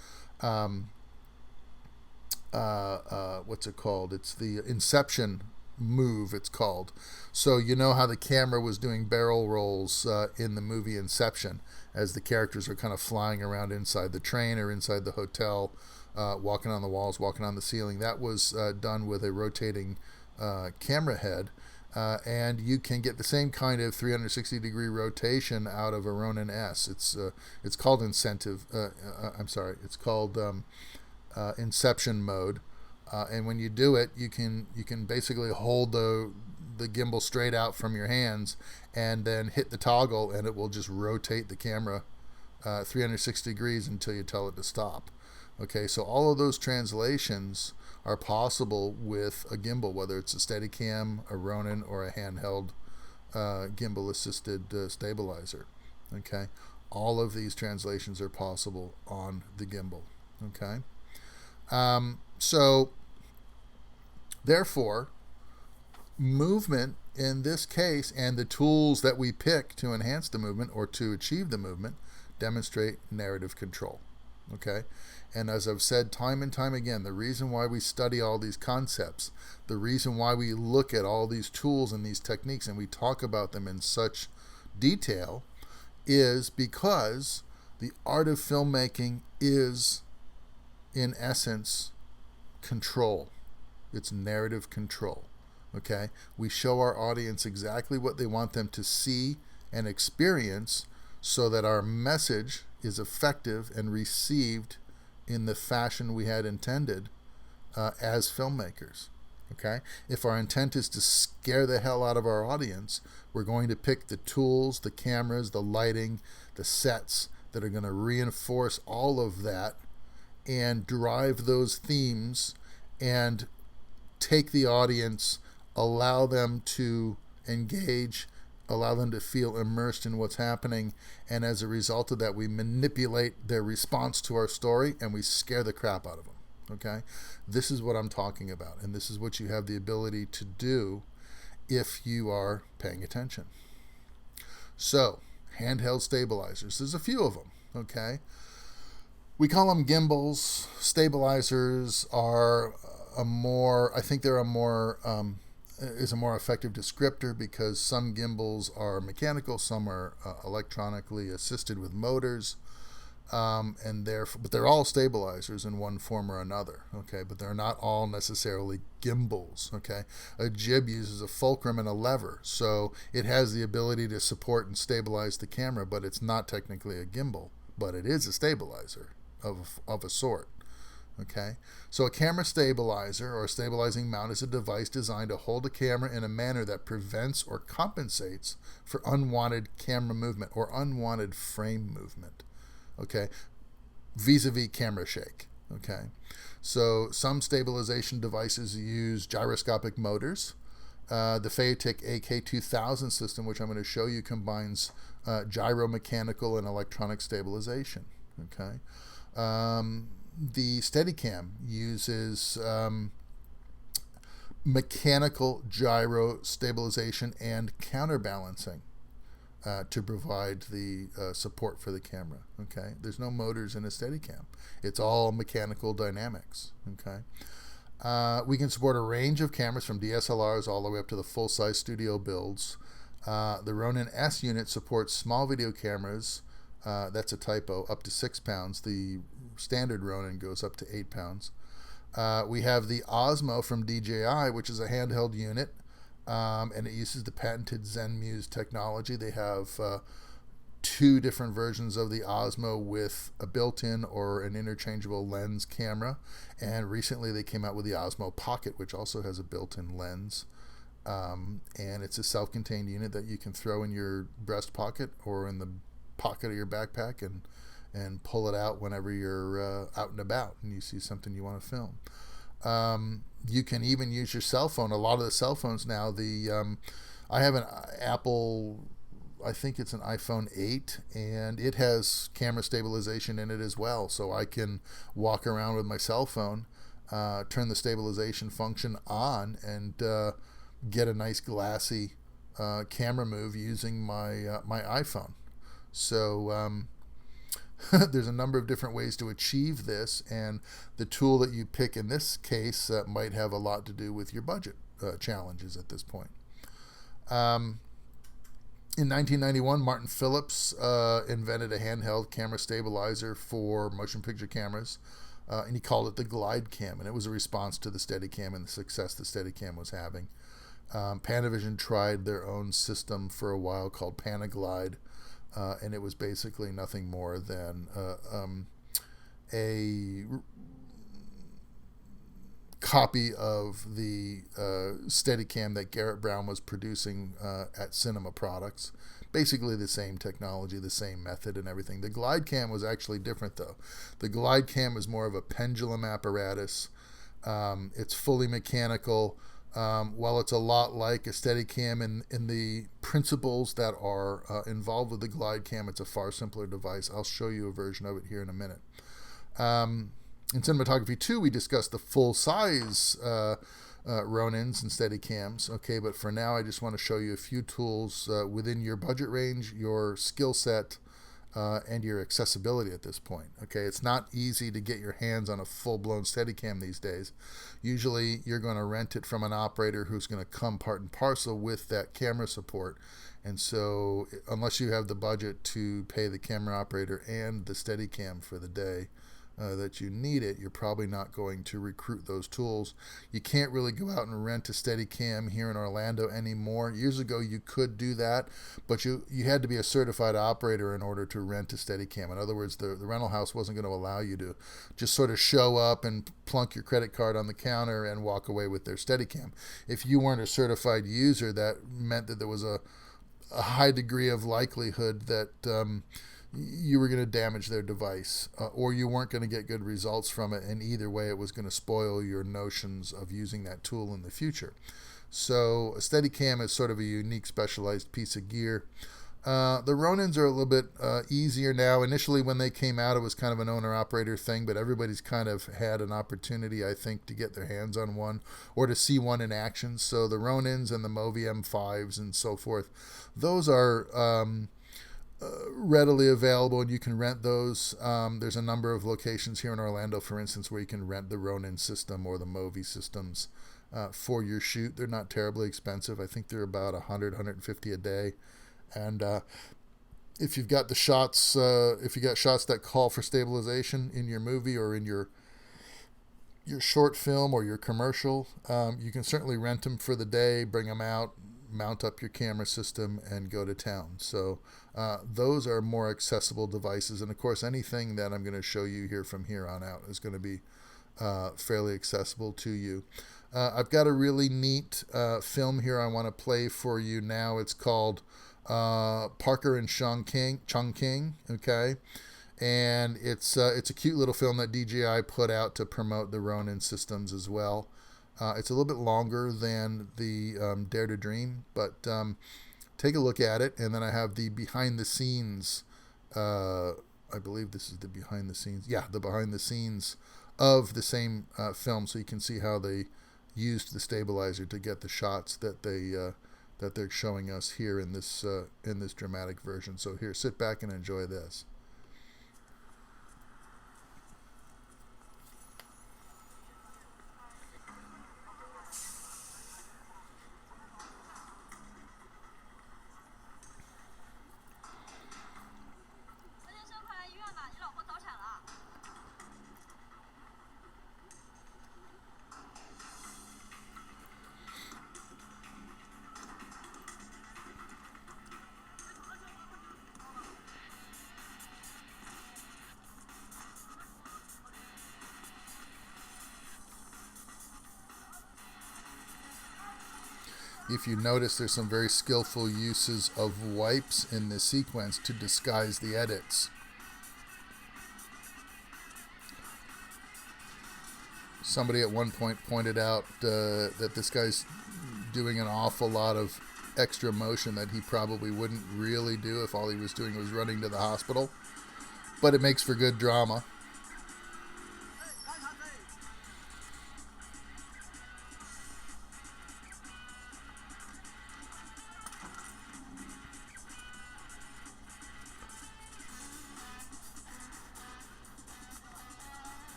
what's it called? It's the Inception move, it's called. So you know how the camera was doing barrel rolls in the movie Inception, as the characters are kind of flying around inside the train or inside the hotel, walking on the walls, walking on the ceiling. That was done with a rotating camera head. And you can get the same kind of 360-degree rotation out of a Ronin S. It's called It's called Inception mode. And when you do it, you can basically hold the gimbal straight out from your hands and then hit the toggle, and it will just rotate the camera 360 degrees until you tell it to stop. Okay, so all of those translations are possible with a gimbal, whether it's a Steadicam, a Ronin, or a handheld gimbal-assisted stabilizer. Okay, all of these translations are possible on the gimbal. Okay, so therefore, movement in this case and the tools that we pick to enhance the movement or to achieve the movement demonstrate narrative control. Okay, and as I've said time and time again, the reason why we study all these concepts, the reason why we look at all these tools and these techniques and we talk about them in such detail is because the art of filmmaking is, in essence, control. It's narrative control. Okay, we show our audience exactly what they want them to see and experience so that our message is effective and received in the fashion we had intended as filmmakers. Okay, if our intent is to scare the hell out of our audience, we're going to pick the tools, the cameras, the lighting, the sets that are going to reinforce all of that and drive those themes and take the audience, allow them to engage, allow them to feel immersed in what's happening, and as a result of that, we manipulate their response to our story and we scare the crap out of them. Okay, this is what I'm talking about, and this is what you have the ability to do if you are paying attention. So, handheld stabilizers, there's a few of them. Okay, we call them gimbals. Stabilizers are is a more effective descriptor because some gimbals are mechanical, some are electronically assisted with motors, but they're all stabilizers in one form or another. Okay, but they're not all necessarily gimbals. Okay, a jib uses a fulcrum and a lever, so it has the ability to support and stabilize the camera, but it's not technically a gimbal, but it is a stabilizer of a sort. Okay, so a camera stabilizer or a stabilizing mount is a device designed to hold a camera in a manner that prevents or compensates for unwanted camera movement or unwanted frame movement. Okay, vis-a-vis camera shake. Okay, so some stabilization devices use gyroscopic motors. The Phaetic AK2000 system, which I'm going to show you, combines gyromechanical and electronic stabilization. Okay. The Steadicam uses mechanical gyro stabilization and counterbalancing to provide the support for the camera. Okay, there's no motors in a Steadicam; it's all mechanical dynamics. Okay, we can support a range of cameras from DSLRs all the way up to the full-size studio builds. The Ronin S unit supports small video cameras. That's a typo. Up to 6 pounds. The standard Ronin goes up to 8 pounds. We have the Osmo from DJI, which is a handheld unit, and it uses the patented ZenMuse technology. They have 2 different versions of the Osmo with a built-in or an interchangeable lens camera, and recently they came out with the Osmo Pocket, which also has a built-in lens, and it's a self-contained unit that you can throw in your breast pocket or in the pocket of your backpack and pull it out whenever you're out and about and you see something you want to film. You can even use your cell phone. A lot of the cell phones now, I have an Apple, I think it's an iPhone 8, and it has camera stabilization in it as well. So I can walk around with my cell phone, turn the stabilization function on, and get a nice glassy camera move using my iPhone. So there's a number of different ways to achieve this, and the tool that you pick in this case might have a lot to do with your budget challenges at this point. In 1991, Martin Phillips invented a handheld camera stabilizer for motion picture cameras, and he called it the Glide Cam, and it was a response to the Steadicam and the success the Steadicam was having. Panavision tried their own system for a while called Panaglide, and it was basically nothing more than a copy of the Steadicam that Garrett Brown was producing at Cinema Products. Basically the same technology, the same method and everything. The Glide Cam was actually different though. The Glide Cam is more of a pendulum apparatus. It's fully mechanical. While it's a lot like a Steadicam in the principles that are involved with the Glide Cam, it's a far simpler device. I'll show you a version of it here in a minute. In cinematography 2, we discussed the full-size Ronins and Steadicams. Okay, but for now, I just want to show you a few tools within your budget range, your skill set, and your accessibility at this point. Okay, it's not easy to get your hands on a full-blown Steadicam these days. Usually, you're going to rent it from an operator who's going to come part and parcel with that camera support. And so, unless you have the budget to pay the camera operator and the Steadicam for the day that you need it, you're probably not going to recruit those tools. You can't really go out and rent a Steadicam here in Orlando anymore. Years ago, you could do that, but you had to be a certified operator in order to rent a Steadicam. In other words, the rental house wasn't going to allow you to just sort of show up and plunk your credit card on the counter and walk away with their Steadicam. If you weren't a certified user, that meant that there was a high degree of likelihood that you were going to damage their device, or you weren't going to get good results from it, and either way it was going to spoil your notions of using that tool in the future. So a Steadicam is sort of a unique specialized piece of gear. The Ronins are a little bit easier now. Initially when they came out, it was kind of an owner-operator thing, but everybody's kind of had an opportunity, I think, to get their hands on one or to see one in action. So the Ronins and the Movi M5s and so forth, those are readily available, and you can rent those. There's a number of locations here in Orlando, for instance, where you can rent the Ronin system or the Movi systems for your shoot. They're not terribly expensive. I think they're about $100-150 a day. And if you've got the shots, if you got shots that call for stabilization in your movie or in your short film or your commercial, you can certainly rent them for the day, bring them out, mount up your camera system, and go to town. So those are more accessible devices. And of course, anything that I'm going to show you here from here on out is going to be fairly accessible to you. I've got a really neat film here I want to play for you now. It's called Parker and Chungking, okay? And it's a cute little film that DJI put out to promote the Ronin systems as well. It's a little bit longer than the Dare to Dream, but take a look at it. And then I have the behind the scenes I believe this is the behind the scenes. Yeah, the behind the scenes of the same film, so you can see how they used the stabilizer to get the shots that they're showing us here in this dramatic version. So here, sit back and enjoy this. If you notice, there's some very skillful uses of wipes in this sequence to disguise the edits. Somebody at one point pointed out that this guy's doing an awful lot of extra motion that he probably wouldn't really do if all he was doing was running to the hospital. But it makes for good drama.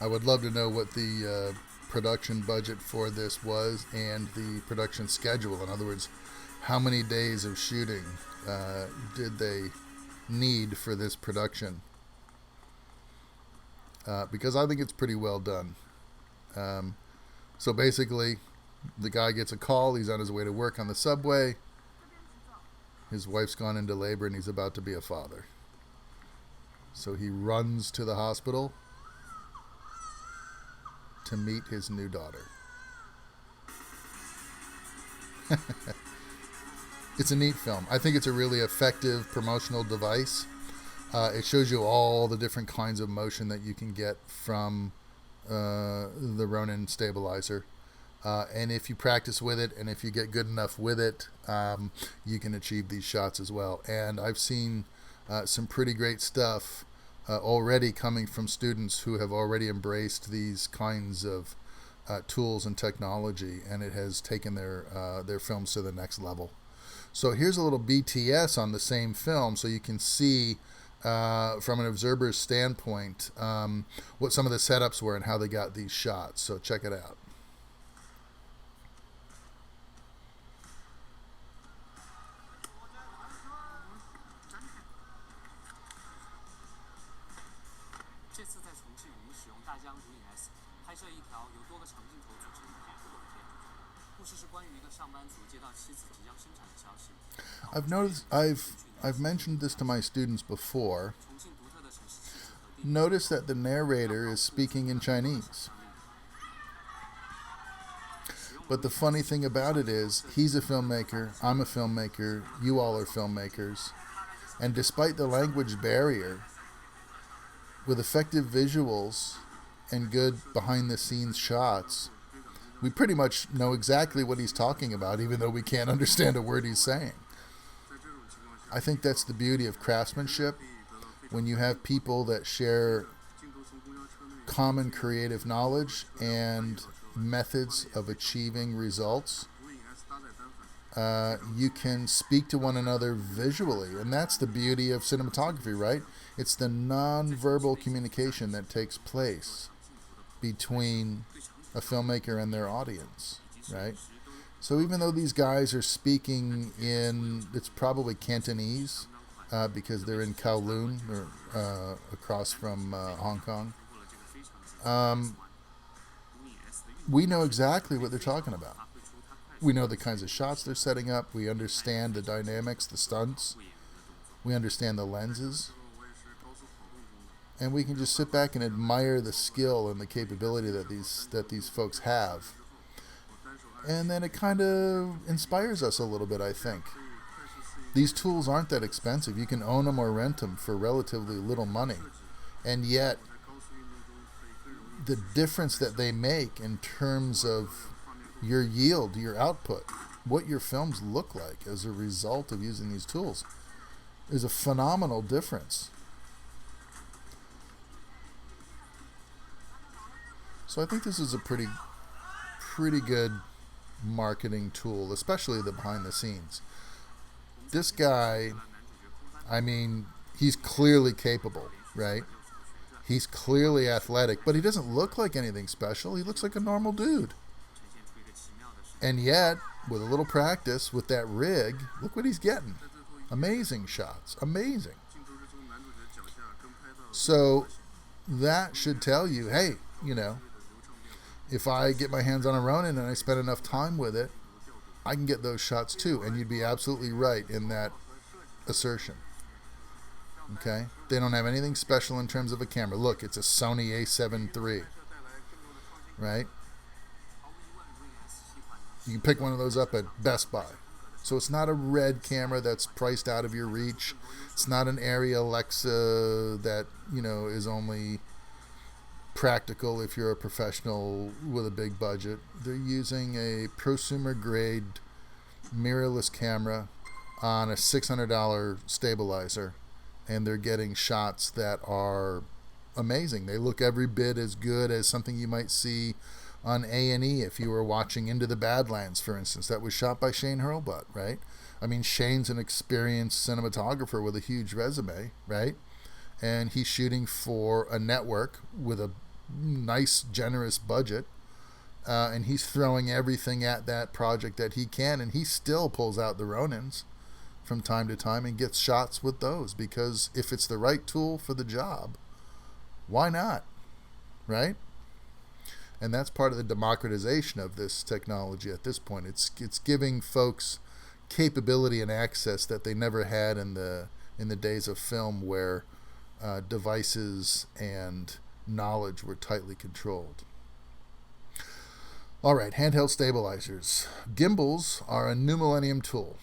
I would love to know what the production budget for this was and the production schedule. In other words, how many days of shooting did they need for this production? Because I think it's pretty well done. So basically, the guy gets a call. He's on his way to work on the subway. His wife's gone into labor and he's about to be a father. So he runs to the hospital to meet his new daughter. It's a neat film. I think it's a really effective promotional device. It shows you all the different kinds of motion that you can get from the Ronin stabilizer. And if you practice with it and if you get good enough with it, you can achieve these shots as well. And I've seen some pretty great stuff already coming from students who have already embraced these kinds of tools and technology, and it has taken their films to the next level. So here's a little BTS on the same film, so you can see from an observer's standpoint what some of the setups were and how they got these shots. So check it out. I've mentioned this to my students before. Notice that the narrator is speaking in Chinese. But the funny thing about it is, he's a filmmaker, I'm a filmmaker, you all are filmmakers. And despite the language barrier, with effective visuals and good behind-the-scenes shots, we pretty much know exactly what he's talking about, even though we can't understand a word he's saying. I think that's the beauty of craftsmanship, when you have people that share common creative knowledge and methods of achieving results. You can speak to one another visually, and that's the beauty of cinematography, right? It's the non-verbal communication that takes place between a filmmaker and their audience, right? So even though these guys are speaking in, it's probably Cantonese, because they're in Kowloon, or across from Hong Kong, we know exactly what they're talking about. We know the kinds of shots they're setting up. We understand the dynamics, the stunts. We understand the lenses. And we can just sit back and admire the skill and the capability that these folks have. And then it kind of inspires us a little bit, I think. These tools aren't that expensive. You can own them or rent them for relatively little money. And yet, the difference that they make in terms of your yield, your output, what your films look like as a result of using these tools is a phenomenal difference. So I think this is a pretty good marketing tool, especially the behind the scenes. This guy, I mean, he's clearly capable, right? He's clearly athletic, but he doesn't look like anything special. He looks like a normal dude. And yet, with a little practice with that rig, look what he's getting. Amazing shots. Amazing. So that should tell you, hey, you know, if I get my hands on a Ronin and I spend enough time with it, I can get those shots too. And you'd be absolutely right in that assertion. Okay? They don't have anything special in terms of a camera. Look, it's a Sony A7 III. Right? You can pick one of those up at Best Buy. So it's not a red camera that's priced out of your reach. It's not an Arri Alexa that, you know, is only practical if you're a professional with a big budget. They're using a prosumer grade mirrorless camera on a $600 stabilizer, and they're getting shots that are amazing. They look every bit as good as something you might see on A&E if you were watching Into the Badlands, for instance. That was shot by Shane Hurlbut, right? I mean, Shane's an experienced cinematographer with a huge resume, right? And he's shooting for a network with a nice, generous budget, and he's throwing everything at that project that he can, and he still pulls out the Ronins from time to time and gets shots with those, because if it's the right tool for the job, why not, right? And that's part of the democratization of this technology at this point. It's giving folks capability and access that they never had in the days of film, where devices and knowledge were tightly controlled. All right, handheld stabilizers. Gimbals are a new millennium tool,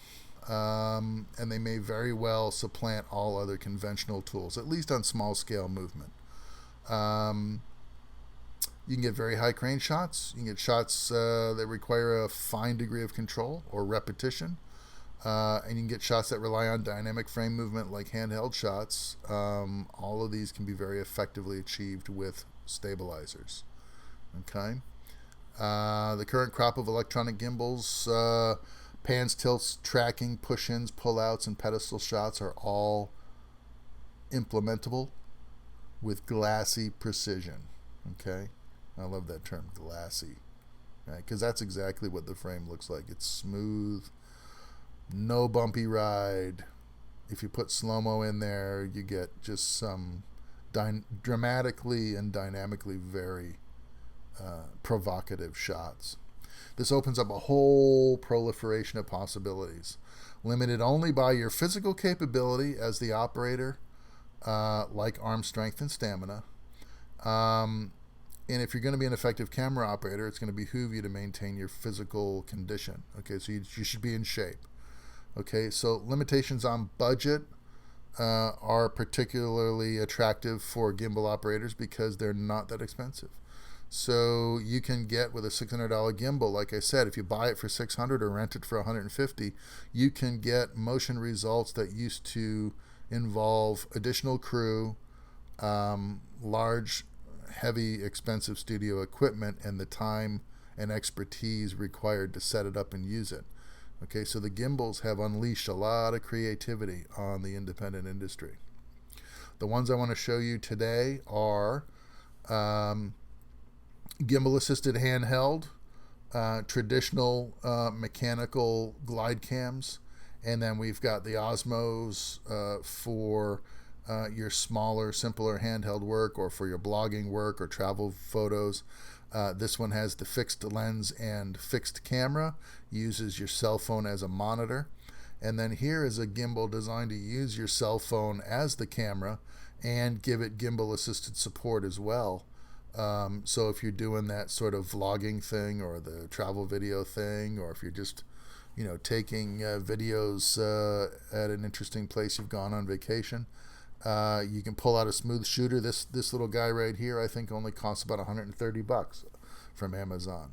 and they may very well supplant all other conventional tools, at least on small scale movement. You can get very high crane shots. You can get shots that require a fine degree of control or repetition. And you can get shots that rely on dynamic frame movement like handheld shots. All of these can be very effectively achieved with stabilizers. Okay. The current crop of electronic gimbals, pans, tilts, tracking, push-ins, pull-outs, and pedestal shots are all implementable with glassy precision. Okay. I love that term, glassy, right? Because that's exactly what the frame looks like. It's smooth, no bumpy ride. If you put slow-mo in there, you get just some dramatically and dynamically very provocative shots. This opens up a whole proliferation of possibilities, limited only by your physical capability as the operator, like arm strength and stamina. And if you're going to be an effective camera operator, it's going to behoove you to maintain your physical condition. Okay, so you should be in shape. Okay, so limitations on budget are particularly attractive for gimbal operators because they're not that expensive. So you can get with a $600 gimbal, like I said, if you buy it for $600 or rent it for $150, you can get motion results that used to involve additional crew, large, heavy, expensive studio equipment, and the time and expertise required to set it up and use it. Okay, so the gimbals have unleashed a lot of creativity on the independent industry. The ones I want to show you today are gimbal-assisted handheld, traditional mechanical glide cams, and then we've got the Osmos for your smaller, simpler handheld work, or for your blogging work or travel photos. This one has the fixed lens and fixed camera, uses your cell phone as a monitor. And then here is a gimbal designed to use your cell phone as the camera and give it gimbal assisted support as well. So if you're doing that sort of vlogging thing or the travel video thing, or if you're just, taking videos at an interesting place you've gone on vacation, you can pull out a smooth shooter. This little guy right here, I think, only costs about $130 from Amazon.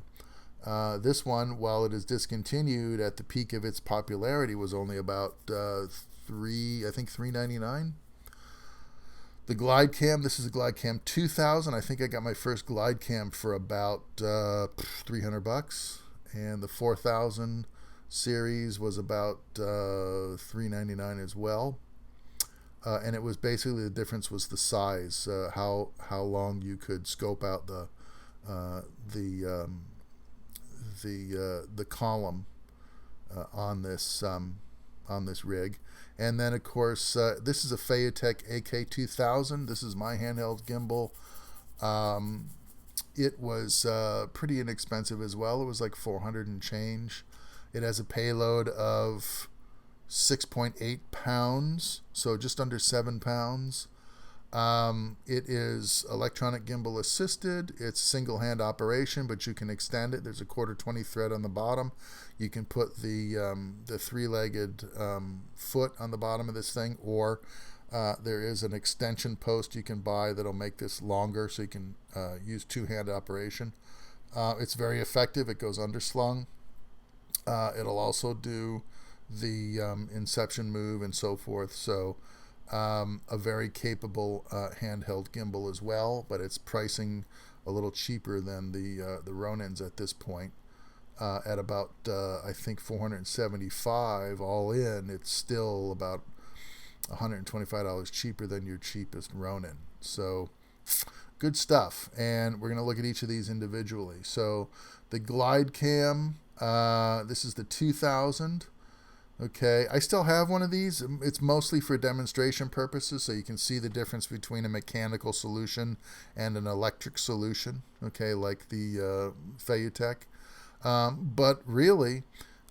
This one, while it is discontinued, at the peak of its popularity was only about $3.99. The Glide Cam, this is a Glide Cam 2000. I think I got my first Glide Cam for about $300, and the 4000 series was about $3.99 as well. And it was basically, the difference was the size, how long you could scope out the column on this rig. And then, of course, this is a Phaotech AK2000. This is my handheld gimbal. It was pretty inexpensive as well. It was like 400 and change. It has a payload of 6.8 pounds, so just under 7 pounds. It is electronic gimbal assisted. It's single hand operation, but you can extend it. There's a 1/4 thread on the bottom. You can put the 3-legged foot on the bottom of this thing, or there is an extension post you can buy that'll make this longer, so you can use 2-hand operation. It's very effective. It goes underslung. It'll also do the inception move and so forth. So a very capable handheld gimbal as well, but it's pricing a little cheaper than the Ronins at this point. At about I think $475 all in. It's still about $125 cheaper than your cheapest Ronin. So good stuff. And we're going to look at each of these individually. So the Glide Cam, this is the 2000. Okay, I still have one of these. It's mostly for demonstration purposes, so you can see the difference between a mechanical solution and an electric solution, okay, like the Phaotech. But really,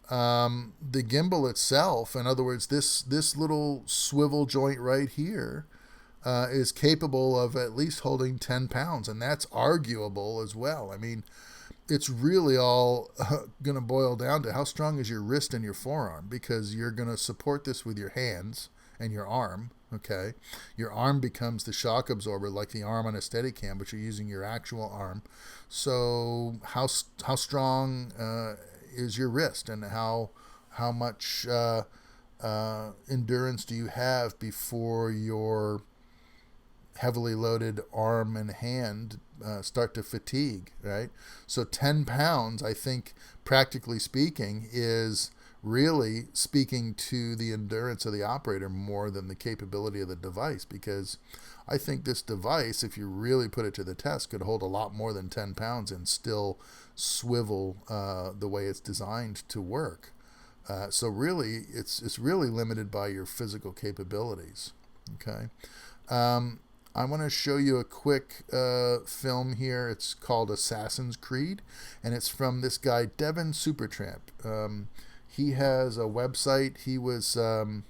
the gimbal itself, in other words, this little swivel joint right here, is capable of at least holding 10 pounds, and that's arguable as well. I mean, it's really all going to boil down to how strong is your wrist and your forearm, because you're going to support this with your hands and your arm, okay? Your arm becomes the shock absorber like the arm on a Steadicam, but you're using your actual arm. So how strong is your wrist, and how much endurance do you have before your heavily loaded arm and hand start to fatigue, right? So 10 pounds, I think, practically speaking, is really speaking to the endurance of the operator more than the capability of the device, because I think this device, if you really put it to the test, could hold a lot more than 10 pounds and still swivel the way it's designed to work. So really, it's really limited by your physical capabilities, okay? I want to show you a quick film here. It's called Assassin's Creed, and it's from this guy, Devin Supertramp. He has a website. He was an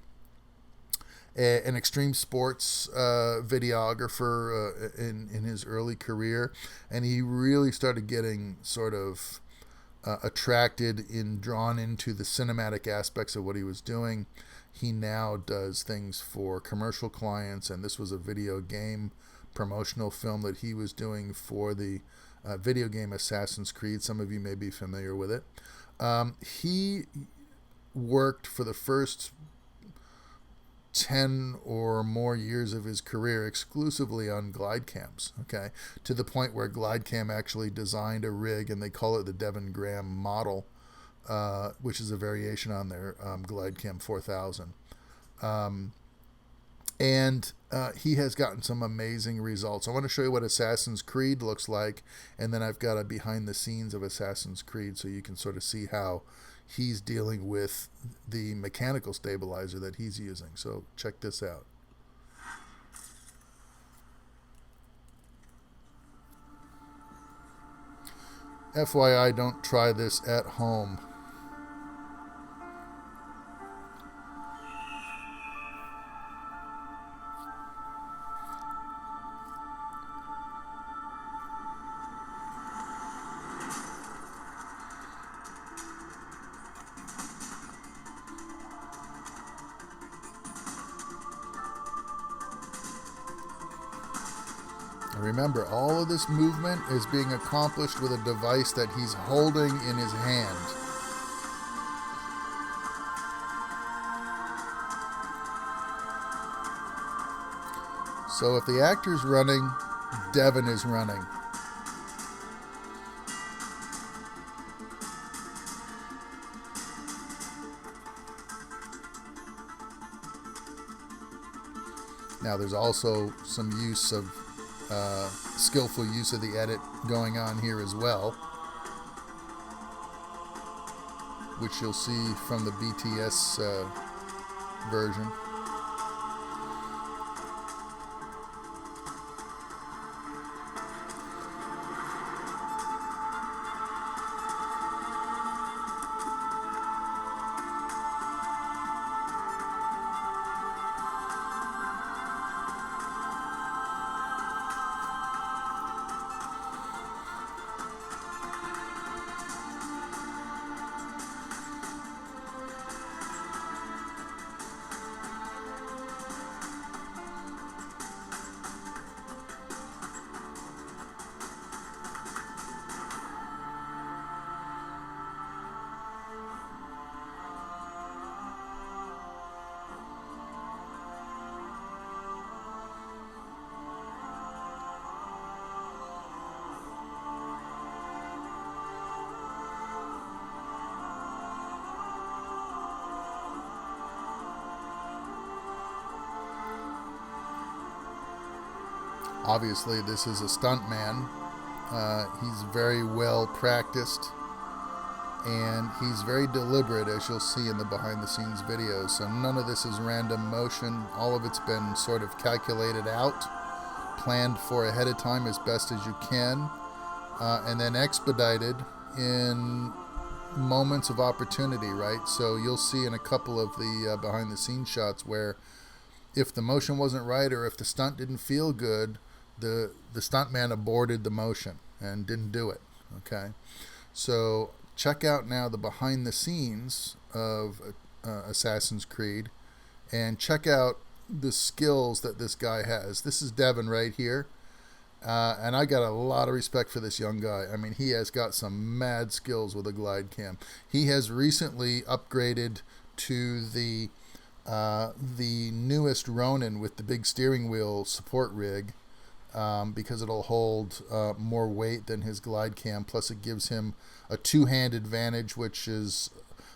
extreme sports videographer in his early career, and he really started getting sort of attracted and drawn into the cinematic aspects of what he was doing. He now does things for commercial clients, and this was a video game promotional film that he was doing for the video game Assassin's Creed. Some of you may be familiar with it. He worked for the first 10 or more years of his career exclusively on glide cams, okay, to the point where Glide Cam actually designed a rig, and they call it the Devin Graham model, which is a variation on their Glide Cam 4000. And he has gotten some amazing results. I want to show you what Assassin's Creed looks like, and then I've got a behind the scenes of Assassin's Creed, so you can sort of see how he's dealing with the mechanical stabilizer that he's using. So check this out. FYI, don't try this at home. Remember, all of this movement is being accomplished with a device that he's holding in his hand. So if the actor's running, Devin is running. Now there's also some use of skillful use of the edit going on here as well, which you'll see from the BTS version. Obviously, this is a stuntman. He's very well practiced, and he's very deliberate, as you'll see in the behind-the-scenes videos. So none of this is random motion. All of it's been sort of calculated out, planned for ahead of time as best as you can, and then expedited in moments of opportunity, right? So you'll see in a couple of the behind-the-scenes shots where if the motion wasn't right or if the stunt didn't feel good, the stuntman aborted the motion and didn't do it. Okay, so check out now the behind the scenes of Assassin's Creed and check out the skills that this guy has. This is Devin right here, and I got a lot of respect for this young guy. I mean, he has got some mad skills with a glide cam. He has recently upgraded to the newest Ronin with the big steering wheel support rig, because it'll hold more weight than his glide cam. Plus it gives him a two-hand advantage, which is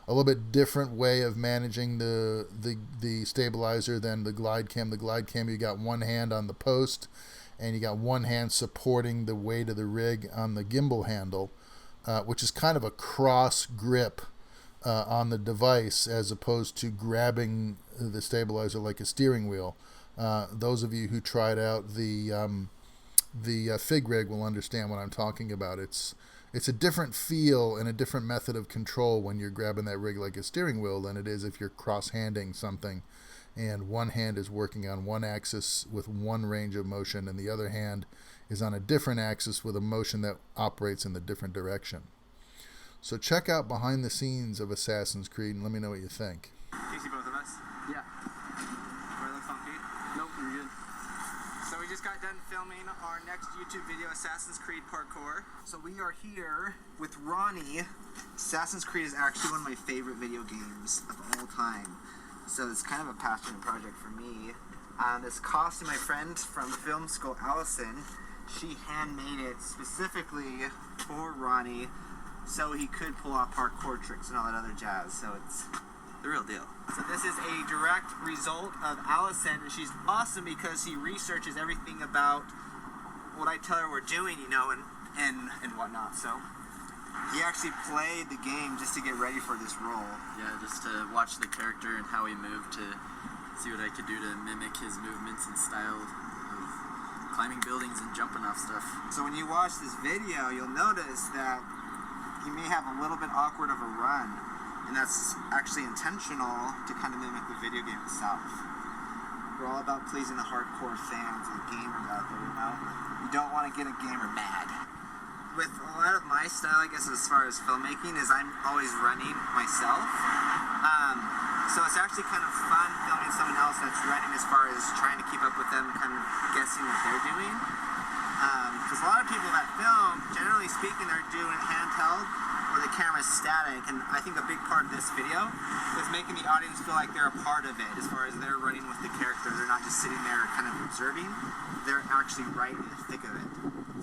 a little bit different way of managing the stabilizer than the glide cam. The glide cam, you got one hand on the post and you got one hand supporting the weight of the rig on the gimbal handle, which is kind of a cross grip on the device as opposed to grabbing the stabilizer like a steering wheel. Those of you who tried out the Fig rig will understand what I'm talking about. It's a different feel and a different method of control when you're grabbing that rig like a steering wheel than it is if you're cross-handing something and one hand is working on one axis with one range of motion and the other hand is on a different axis with a motion that operates in the different direction. So check out behind the scenes of Assassin's Creed and let me know what you think. Can you see both of us? Yeah. Do I look funky? Nope, you're good. So we just got done filming our next YouTube video, Assassin's Creed Parkour. So we are here with Ronnie. Assassin's Creed is actually one of my favorite video games of all time. So it's kind of a passionate project for me. This costume, my friend from film school, Allison, she handmade it specifically for Ronnie so he could pull off parkour tricks and all that other jazz. So it's the real deal. So this is a direct result of Allison, and she's awesome because she researches everything about what I tell her we're doing, you know, and whatnot. So he actually played the game just to get ready for this role. Yeah, just to watch the character and how he moved, to see what I could do to mimic his movements and style of climbing buildings and jumping off stuff. So when you watch this video, you'll notice that he may have a little bit awkward of a run, and that's actually intentional to kind of mimic the video game itself. We're all about pleasing the hardcore fans and gamers out there, you know? You don't want to get a gamer mad. With a lot of my style, I guess, as far as filmmaking, is I'm always running myself. So it's actually kind of fun filming someone else that's running as far as trying to keep up with them and kind of guessing what they're doing. Because a lot of people that film, generally speaking, they're doing handheld or the camera's static, and I think a big part of this video is making the audience feel like they're a part of it as far as they're running with the character. They're not just sitting there kind of observing, they're actually right in the thick of it.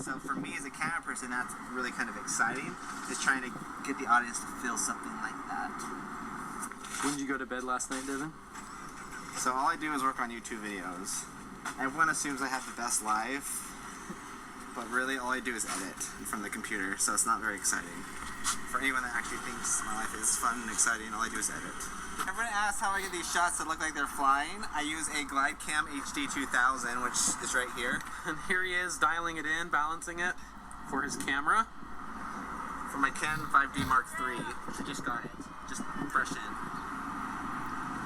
So for me as a camera person, that's really kind of exciting, is trying to get the audience to feel something like that. When did you go to bed last night, Devin? So all I do is work on YouTube videos. Everyone assumes I have the best life, but really all I do is edit from the computer, so it's not very exciting. For anyone that actually thinks my life is fun and exciting, all I do is edit. Everyone asks how I get these shots that look like they're flying. I use a Glidecam HD 2000, which is right here. And here he is dialing it in, balancing it for his camera. For my Canon 5D Mark III, which I just got it, just fresh in.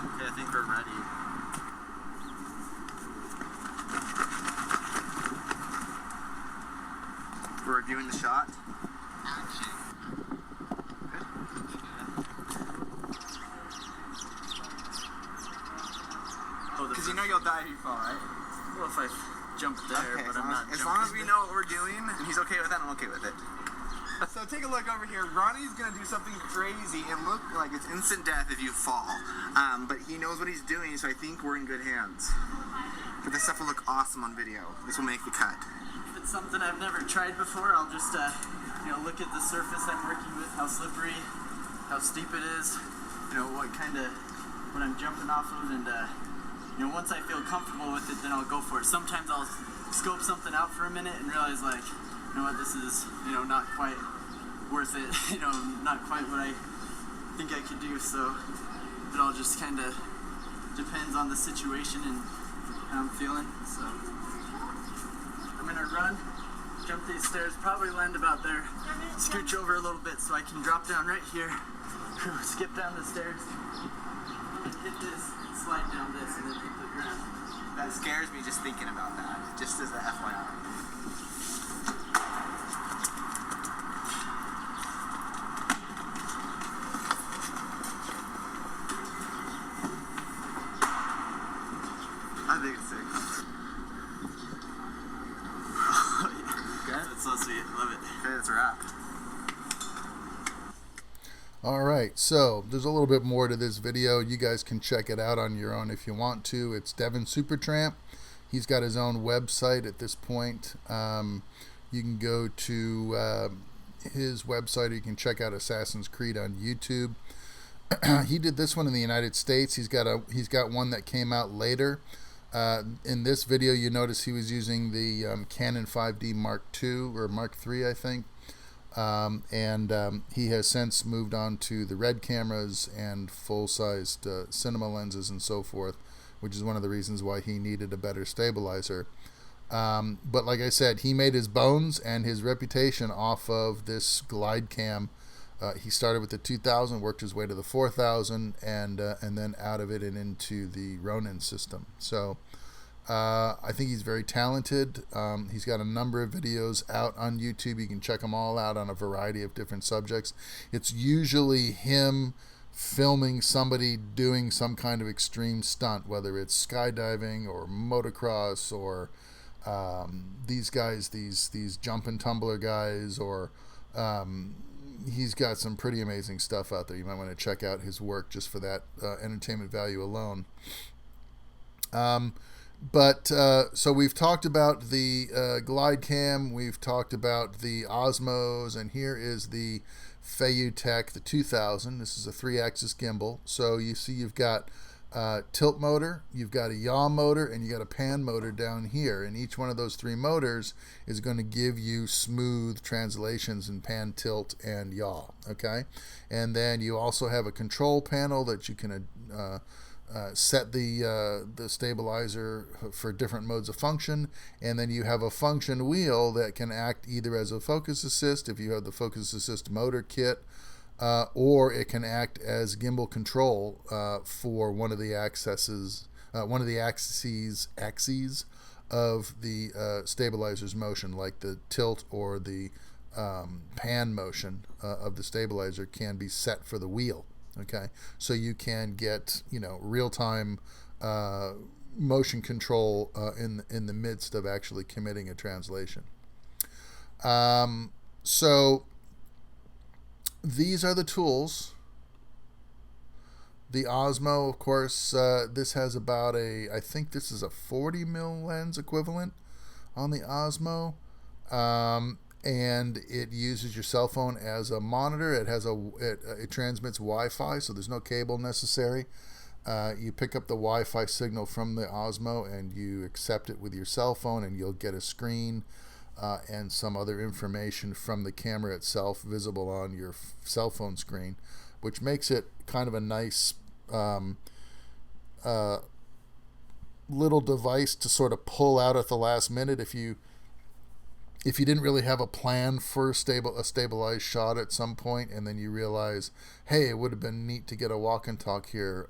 Okay, I think we're ready. We're reviewing the shot. Because you know you'll die if you fall, right? Well, if I jump there, Okay, but I'm not as long as we know what we're doing, and he's okay with that, I'm okay with it. So take a look over here. Ronnie's gonna do something crazy and look like it's instant death if you fall. But he knows what he's doing, so I think we're in good hands. But this stuff will look awesome on video. This will make the cut. If it's something I've never tried before, I'll just look at the surface I'm working with, how slippery, how steep it is, what I'm jumping off of, and once I feel comfortable with it, then I'll go for it. Sometimes I'll scope something out for a minute and realize, like, you know what, this is, not quite worth it, not quite what I think I could do, so it all just kind of depends on the situation and how I'm feeling, so I'm gonna run, jump these stairs, probably land about there, scooch over a little bit so I can drop down right here, skip down the stairs, and hit this, slide down this, and then hit the ground. That scares me just thinking about that, just as a FYI. I think it's sick. Oh, yeah. Okay. That's so sweet. Love it. Okay, that's a wrap. All right, so there's a little bit more to this video. You guys can check it out on your own if you want to. It's Devin Supertramp. He's got his own website at this point. You can go to his website, or you can check out Assassin's Creed on YouTube. He did this one in the United States. He's got one that came out later. In this video, you notice he was using the Canon 5D Mark II or Mark III, I think. He has since moved on to the red cameras and full-sized cinema lenses and so forth, which is one of the reasons why he needed a better stabilizer. But like I said, he made his bones and his reputation off of this glide cam. He started with the 2000, worked his way to the 4000, and then out of it and into the Ronin system. So I think he's very talented. He's got a number of videos out on YouTube. You can check them all out on a variety of different subjects. It's usually him filming somebody doing some kind of extreme stunt, whether it's skydiving or motocross or these guys, these jump and tumbler guys, or he's got some pretty amazing stuff out there. You might want to check out his work just for that entertainment value alone. So we've talked about the glide cam, we've talked about the Osmos, and here is the Feiyutech, the 2000. This is a 3-axis gimbal. So you see you've got tilt motor, you've got a yaw motor, and you got a pan motor down here, and each one of those 3 motors is going to give you smooth translations in pan, tilt, and yaw. Okay, and then you also have a control panel that you can set the stabilizer for different modes of function, and then you have a function wheel that can act either as a focus assist if you have the focus assist motor kit, or it can act as gimbal control for one of the axes of the stabilizer's motion, like the tilt or the pan motion of the stabilizer can be set for the wheel. Okay, so you can get real-time motion control in the midst of actually committing a translation. So these are the tools. The Osmo, of course, this has about I think this is a 40 mil lens equivalent on the Osmo. And it uses your cell phone as a monitor. It transmits Wi-Fi, so there's no cable necessary. You pick up the Wi-Fi signal from the Osmo and you accept it with your cell phone, and you'll get a screen and some other information from the camera itself visible on your cell phone screen, which makes it kind of a nice little device to sort of pull out at the last minute if you didn't really have a plan for a stabilized shot at some point, and then you realize, hey, it would have been neat to get a walk and talk here,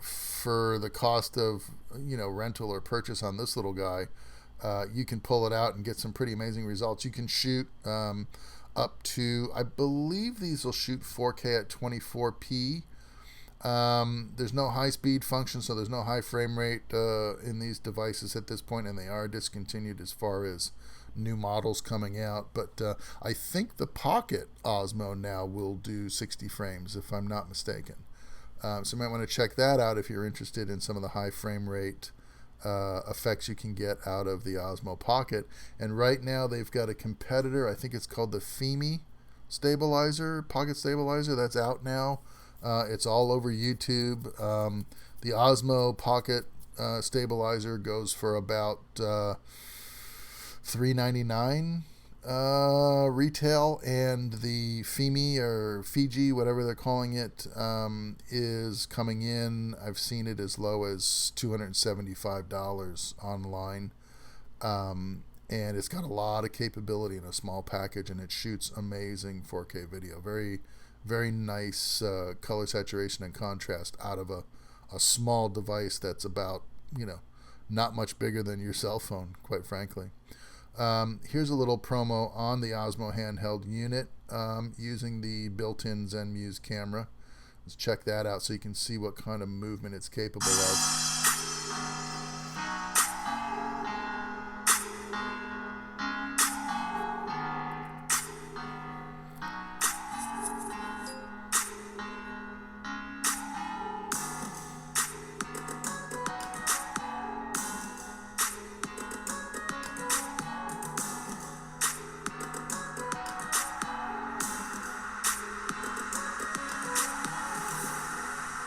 for the cost of, rental or purchase on this little guy, you can pull it out and get some pretty amazing results. You can shoot up to, I believe these will shoot 4K at 24p. There's no high-speed function, so there's no high frame rate in these devices at this point, and they are discontinued as far as new models coming out. But I think the Pocket Osmo now will do 60 frames, if I'm not mistaken. So you might want to check that out if you're interested in some of the high frame rate effects you can get out of the Osmo Pocket. And right now they've got a competitor. I think it's called the FIMI stabilizer, Pocket Stabilizer. That's out now. It's all over YouTube. The Osmo Pocket stabilizer goes for about $3.99 retail, and the FIMI or Fiji, whatever they're calling it, is coming in. I've seen it as low as $275 online, and it's got a lot of capability in a small package, and it shoots amazing 4K video. Very, very nice color saturation and contrast out of a small device that's about, not much bigger than your cell phone, quite frankly. Here's a little promo on the Osmo handheld unit using the built-in ZenMuse camera. Let's check that out so you can see what kind of movement it's capable of.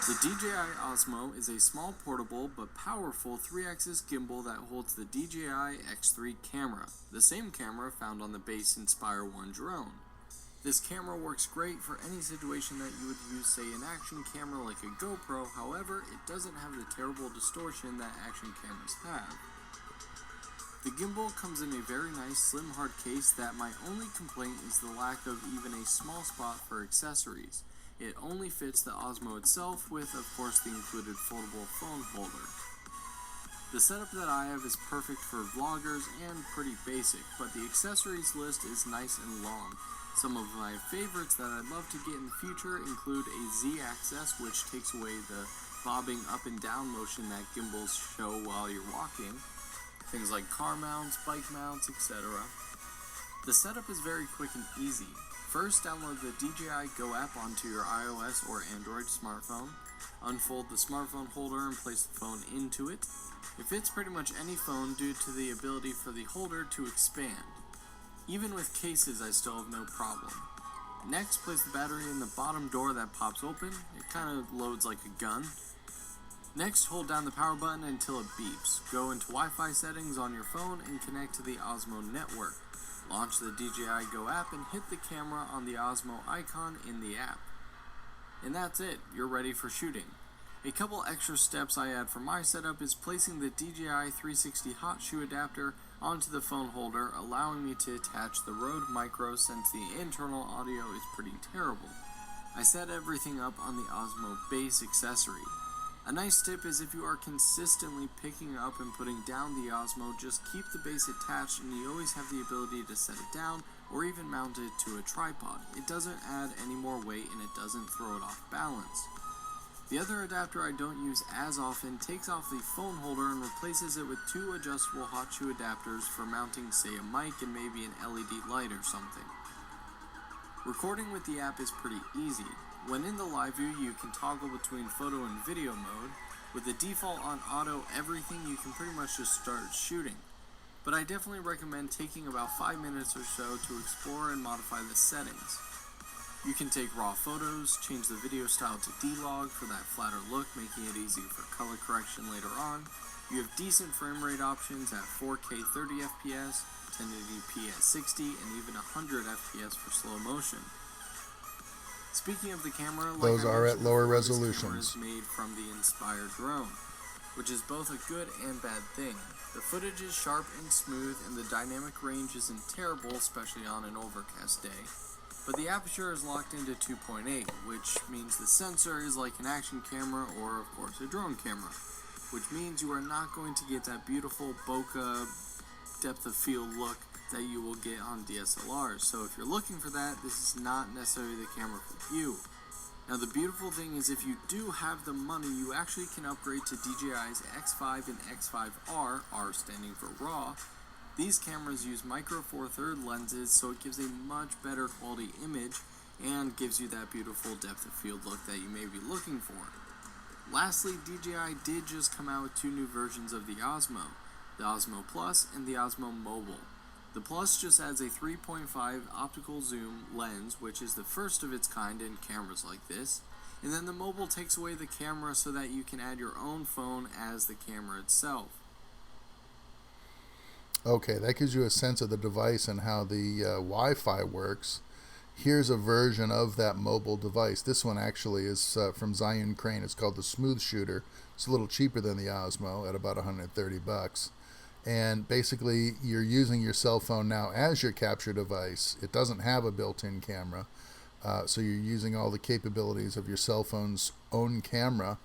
The DJI Osmo is a small, portable, but powerful 3-axis gimbal that holds the DJI X3 camera, the same camera found on the base Inspire 1 drone. This camera works great for any situation that you would use, say, an action camera like a GoPro. However, it doesn't have the terrible distortion that action cameras have. The gimbal comes in a very nice slim hard case that my only complaint is the lack of even a small spot for accessories. It only fits the Osmo itself with, of course, the included foldable phone holder. The setup that I have is perfect for vloggers and pretty basic, but the accessories list is nice and long. Some of my favorites that I'd love to get in the future include a Z-axis, which takes away the bobbing up and down motion that gimbals show while you're walking. Things like car mounts, bike mounts, etc. The setup is very quick and easy. First, download the DJI Go app onto your iOS or Android smartphone. Unfold the smartphone holder and place the phone into it. It fits pretty much any phone due to the ability for the holder to expand. Even with cases, I still have no problem. Next, place the battery in the bottom door that pops open. It kind of loads like a gun. Next, hold down the power button until it beeps. Go into Wi-Fi settings on your phone and connect to the Osmo network. Launch the DJI Go app and hit the camera on the Osmo icon in the app. And that's it, you're ready for shooting. A couple extra steps I add for my setup is placing the DJI 360 hot shoe adapter onto the phone holder, allowing me to attach the Rode Micro since the internal audio is pretty terrible. I set everything up on the Osmo base accessory. A nice tip is if you are consistently picking up and putting down the Osmo, just keep the base attached and you always have the ability to set it down or even mount it to a tripod. It doesn't add any more weight and it doesn't throw it off balance. The other adapter I don't use as often takes off the phone holder and replaces it with two adjustable hot shoe adapters for mounting, say, a mic and maybe an LED light or something. Recording with the app is pretty easy. When in the live view, you can toggle between photo and video mode. With the default on auto everything, you can pretty much just start shooting. But I definitely recommend taking about 5 minutes or so to explore and modify the settings. You can take raw photos, change the video style to D-Log for that flatter look, making it easy for color correction later on. You have decent frame rate options at 4K 30 FPS, 1080p at 60, and even 100 FPS for slow motion. Speaking of the camera, like those are at lower before, this resolutions. camera is made from the Inspire drone, which is both a good and bad thing. The footage is sharp and smooth, and the dynamic range isn't terrible, especially on an overcast day. But the aperture is locked into 2.8, which means the sensor is like an action camera or, of course, a drone camera, which means you are not going to get that beautiful bokeh depth of field look that you will get on DSLRs. So if you're looking for that, this is not necessarily the camera for you. Now the beautiful thing is if you do have the money, you actually can upgrade to DJI's X5 and X5R, R standing for RAW. These cameras use micro four thirds lenses, so it gives a much better quality image and gives you that beautiful depth of field look that you may be looking for. Lastly, DJI did just come out with two new versions of the Osmo Plus and the Osmo Mobile. The Plus just adds a 3.5 optical zoom lens, which is the first of its kind in cameras like this, and then the Mobile takes away the camera so that you can add your own phone as the camera itself. Okay, that gives you a sense of the device and how the Wi-Fi works. Here's a version of that mobile device. This one actually is from Zhiyun Crane. It's called the Smooth Shooter. It's a little cheaper than the Osmo at about $130. And basically, you're using your cell phone now as your capture device. It doesn't have a built-in camera, so you're using all the capabilities of your cell phone's own camera.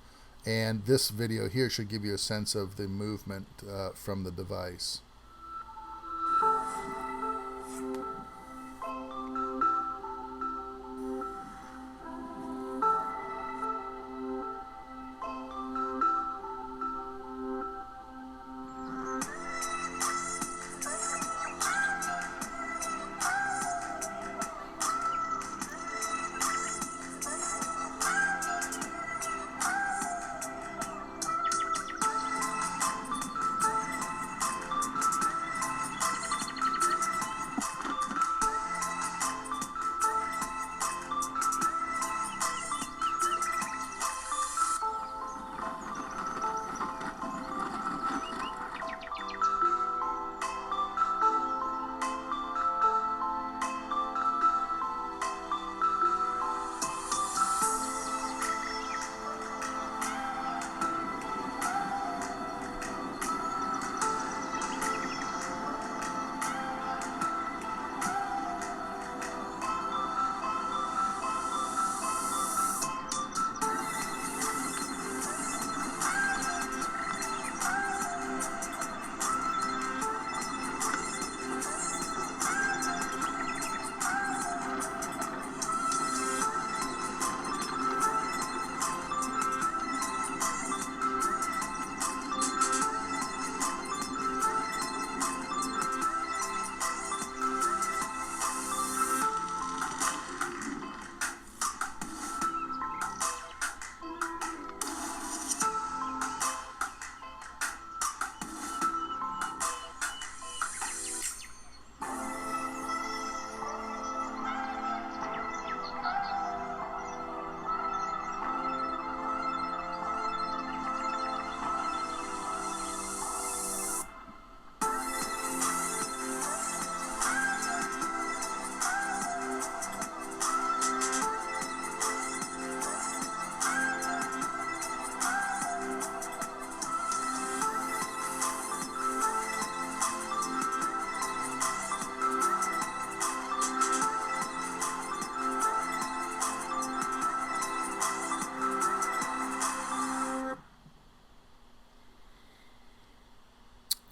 And this video here should give you a sense of the movement from the device.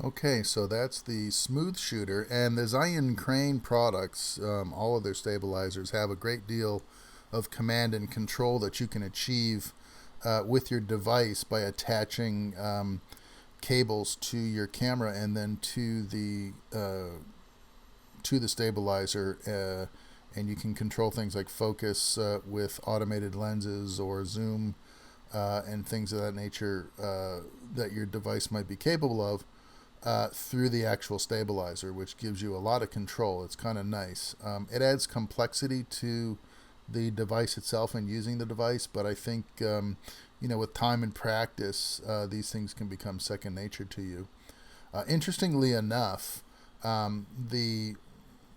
Okay, so that's the smooth shooter, and the Zion Crane products, all of their stabilizers have a great deal of command and control that you can achieve with your device by attaching cables to your camera and then to the stabilizer, and you can control things like focus with automated lenses or zoom and things of that nature that your device might be capable of through the actual stabilizer, which gives you a lot of control. It's kind of nice. It adds complexity to the device itself and using the device, but I think with time and practice, these things can become second nature to you. Interestingly enough, the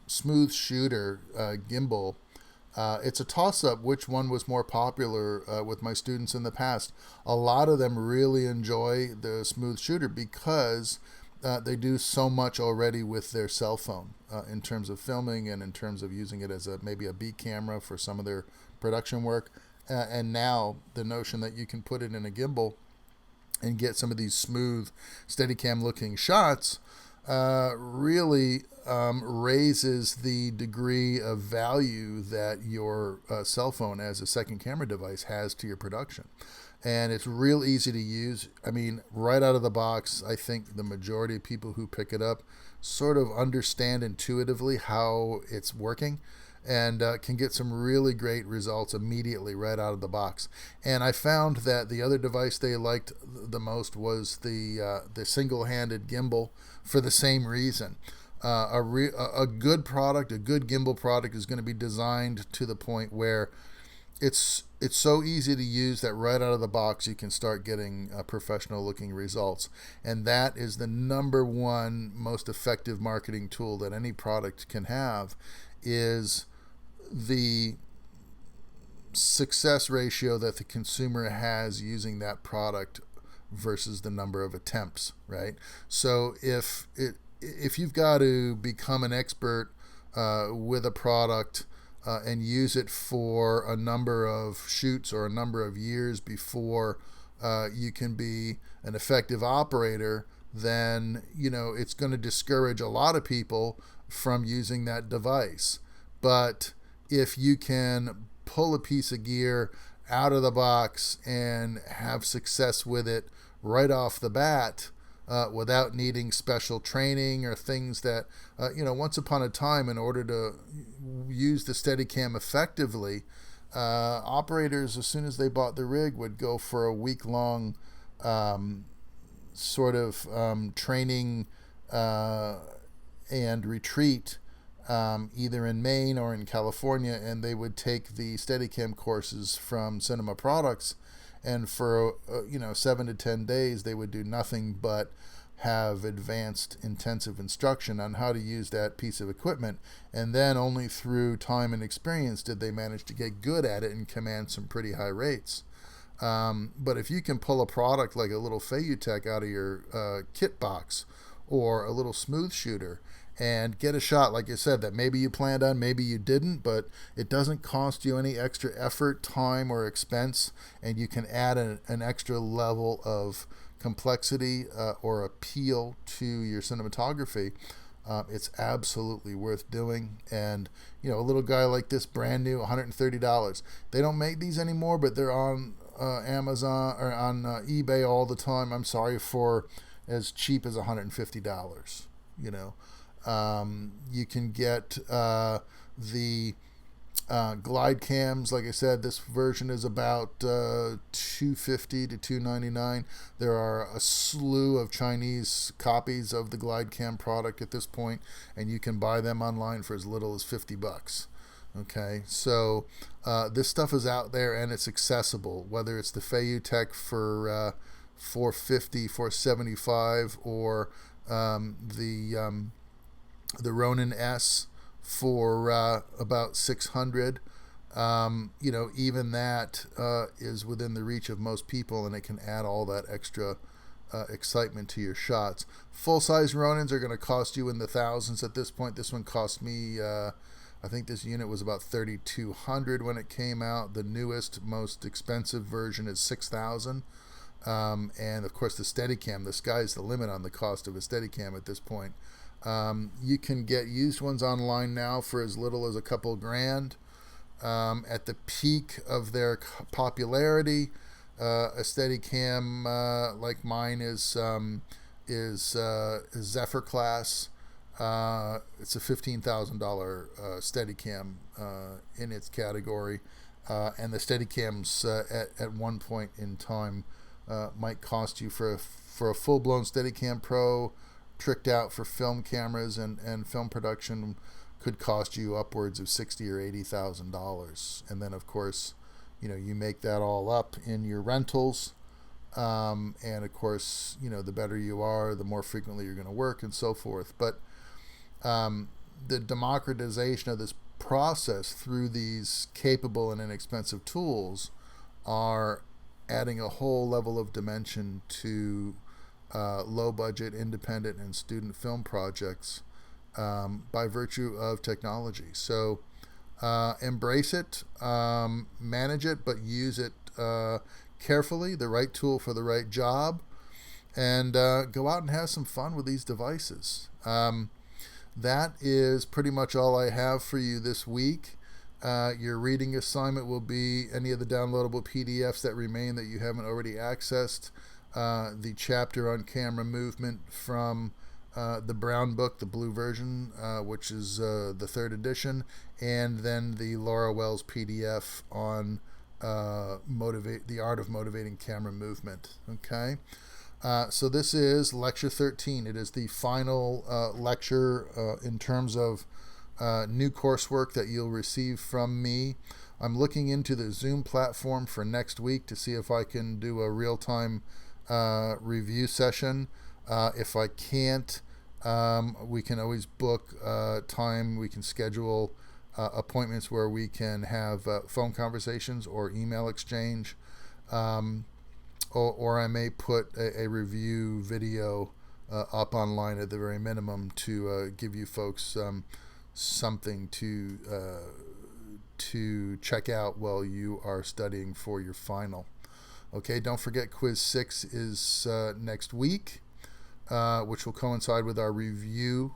smooth shooter gimbal, it's a toss-up which one was more popular with my students in the past. A lot of them really enjoy the smooth shooter because they do so much already with their cell phone in terms of filming and in terms of using it as maybe a B camera for some of their production work. And now the notion that you can put it in a gimbal and get some of these smooth Steadicam looking shots really raises the degree of value that your cell phone as a second camera device has to your production. And it's real easy to use. I mean, right out of the box, I think the majority of people who pick it up sort of understand intuitively how it's working and can get some really great results immediately right out of the box. And I found that the other device they liked the most was the single-handed gimbal for the same reason. A good product, a good gimbal product is going to be designed to the point where it's so easy to use that right out of the box you can start getting professional looking results. And that is the number one most effective marketing tool that any product can have, is the success ratio that the consumer has using that product versus the number of attempts, right? So if you've got to become an expert with a product and use it for a number of shoots or a number of years before you can be an effective operator, then it's going to discourage a lot of people from using that device. But if you can pull a piece of gear out of the box and have success with it right off the bat, without needing special training or things that, once upon a time, in order to use the Steadicam effectively, operators, as soon as they bought the rig, would go for a week-long sort of training and retreat, either in Maine or in California, and they would take the Steadicam courses from Cinema Products. And for 7 to 10 days, they would do nothing but have advanced intensive instruction on how to use that piece of equipment. And then only through time and experience did they manage to get good at it and command some pretty high rates. But if you can pull a product like a little Feiyutech out of your kit box, or a little smooth shooter, and get a shot, like I said, that maybe you planned on, maybe you didn't, but it doesn't cost you any extra effort, time, or expense, and you can add an extra level of complexity or appeal to your cinematography, it's absolutely worth doing. And a little guy like this, brand new, $130. They don't make these anymore, but they're on Amazon or on eBay all the time. I'm sorry, for as cheap as $150. You can get the glide cams. Like I said, this version is about $250 to $299. There are a slew of Chinese copies of the glide cam product at this point, and you can buy them online for as little as $50. Okay, so this stuff is out there and it's accessible, whether it's the Feiyutech for $450, $475, or the Ronin S for about $600. Even that is within the reach of most people, and it can add all that extra excitement to your shots. Full-size Ronins are going to cost you in the thousands at this point. This one cost me, I think this unit was about $3,200 when it came out. The newest, most expensive version is $6,000. And of course the Steadicam, the sky's the limit on the cost of a Steadicam at this point. You can get used ones online now for as little as a couple grand. At the peak of their popularity, a Steadicam like mine is Zephyr class. It's a $15,000 Steadicam in its category, and the Steadicams at one point in time might cost you for a full-blown Steadicam Pro, tricked out for film cameras and film production, could cost you upwards of $60,000 or $80,000. And then of course, you make that all up in your rentals. And of course, the better you are, the more frequently you're going to work and so forth. But the democratization of this process through these capable and inexpensive tools are adding a whole level of dimension to low budget, independent, and student film projects by virtue of technology. So embrace it, manage it, but use it carefully, the right tool for the right job, and go out and have some fun with these devices. That is pretty much all I have for you this week. Your reading assignment will be any of the downloadable PDFs that remain that you haven't already accessed, the chapter on camera movement from the brown book, the blue version, which is the 3rd edition, and then the Laura Wells PDF on the art of motivating camera movement. Okay, so this is lecture 13. It is the final lecture in terms of new coursework that you'll receive from me. I'm looking into the Zoom platform for next week to see if I can do a real-time review session. If I can't, we can always book time. We can schedule appointments where we can have phone conversations or email exchange, or I may put a review video up online at the very minimum to give you folks something to check out while you are studying for your final. Okay, don't forget quiz 6 is next week, which will coincide with our review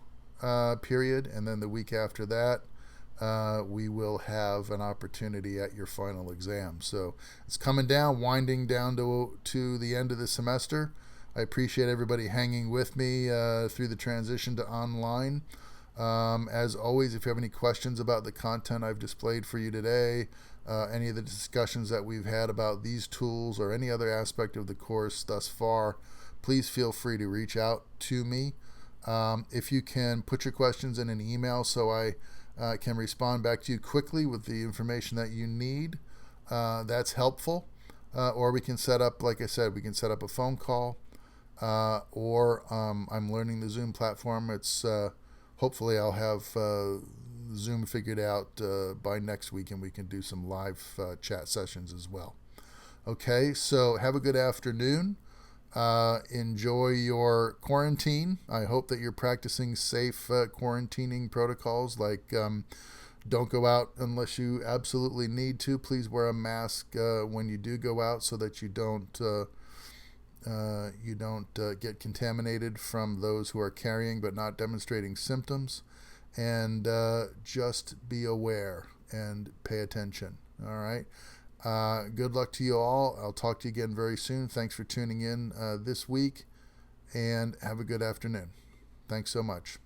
period, and then the week after that we will have an opportunity at your final exam. So it's coming down, winding down to the end of the semester. I appreciate everybody hanging with me through the transition to online. As always, if you have any questions about the content I've displayed for you today, any of the discussions that we've had about these tools or any other aspect of the course thus far, please feel free to reach out to me. If you can put your questions in an email so I can respond back to you quickly with the information that you need, that's helpful. Or we can set up, like I said, we can set up a phone call, or I'm learning the Zoom platform. It's hopefully I'll have Zoom figured out by next week, and we can do some live chat sessions as well. Okay, so have a good afternoon. Enjoy your quarantine. I hope that you're practicing safe quarantining protocols, like don't go out unless you absolutely need to. Please wear a mask when you do go out, so that you don't get contaminated from those who are carrying but not demonstrating symptoms. And just be aware and pay attention. All right. Good luck to you all. I'll talk to you again very soon. Thanks for tuning in this week, and have a good afternoon. Thanks so much.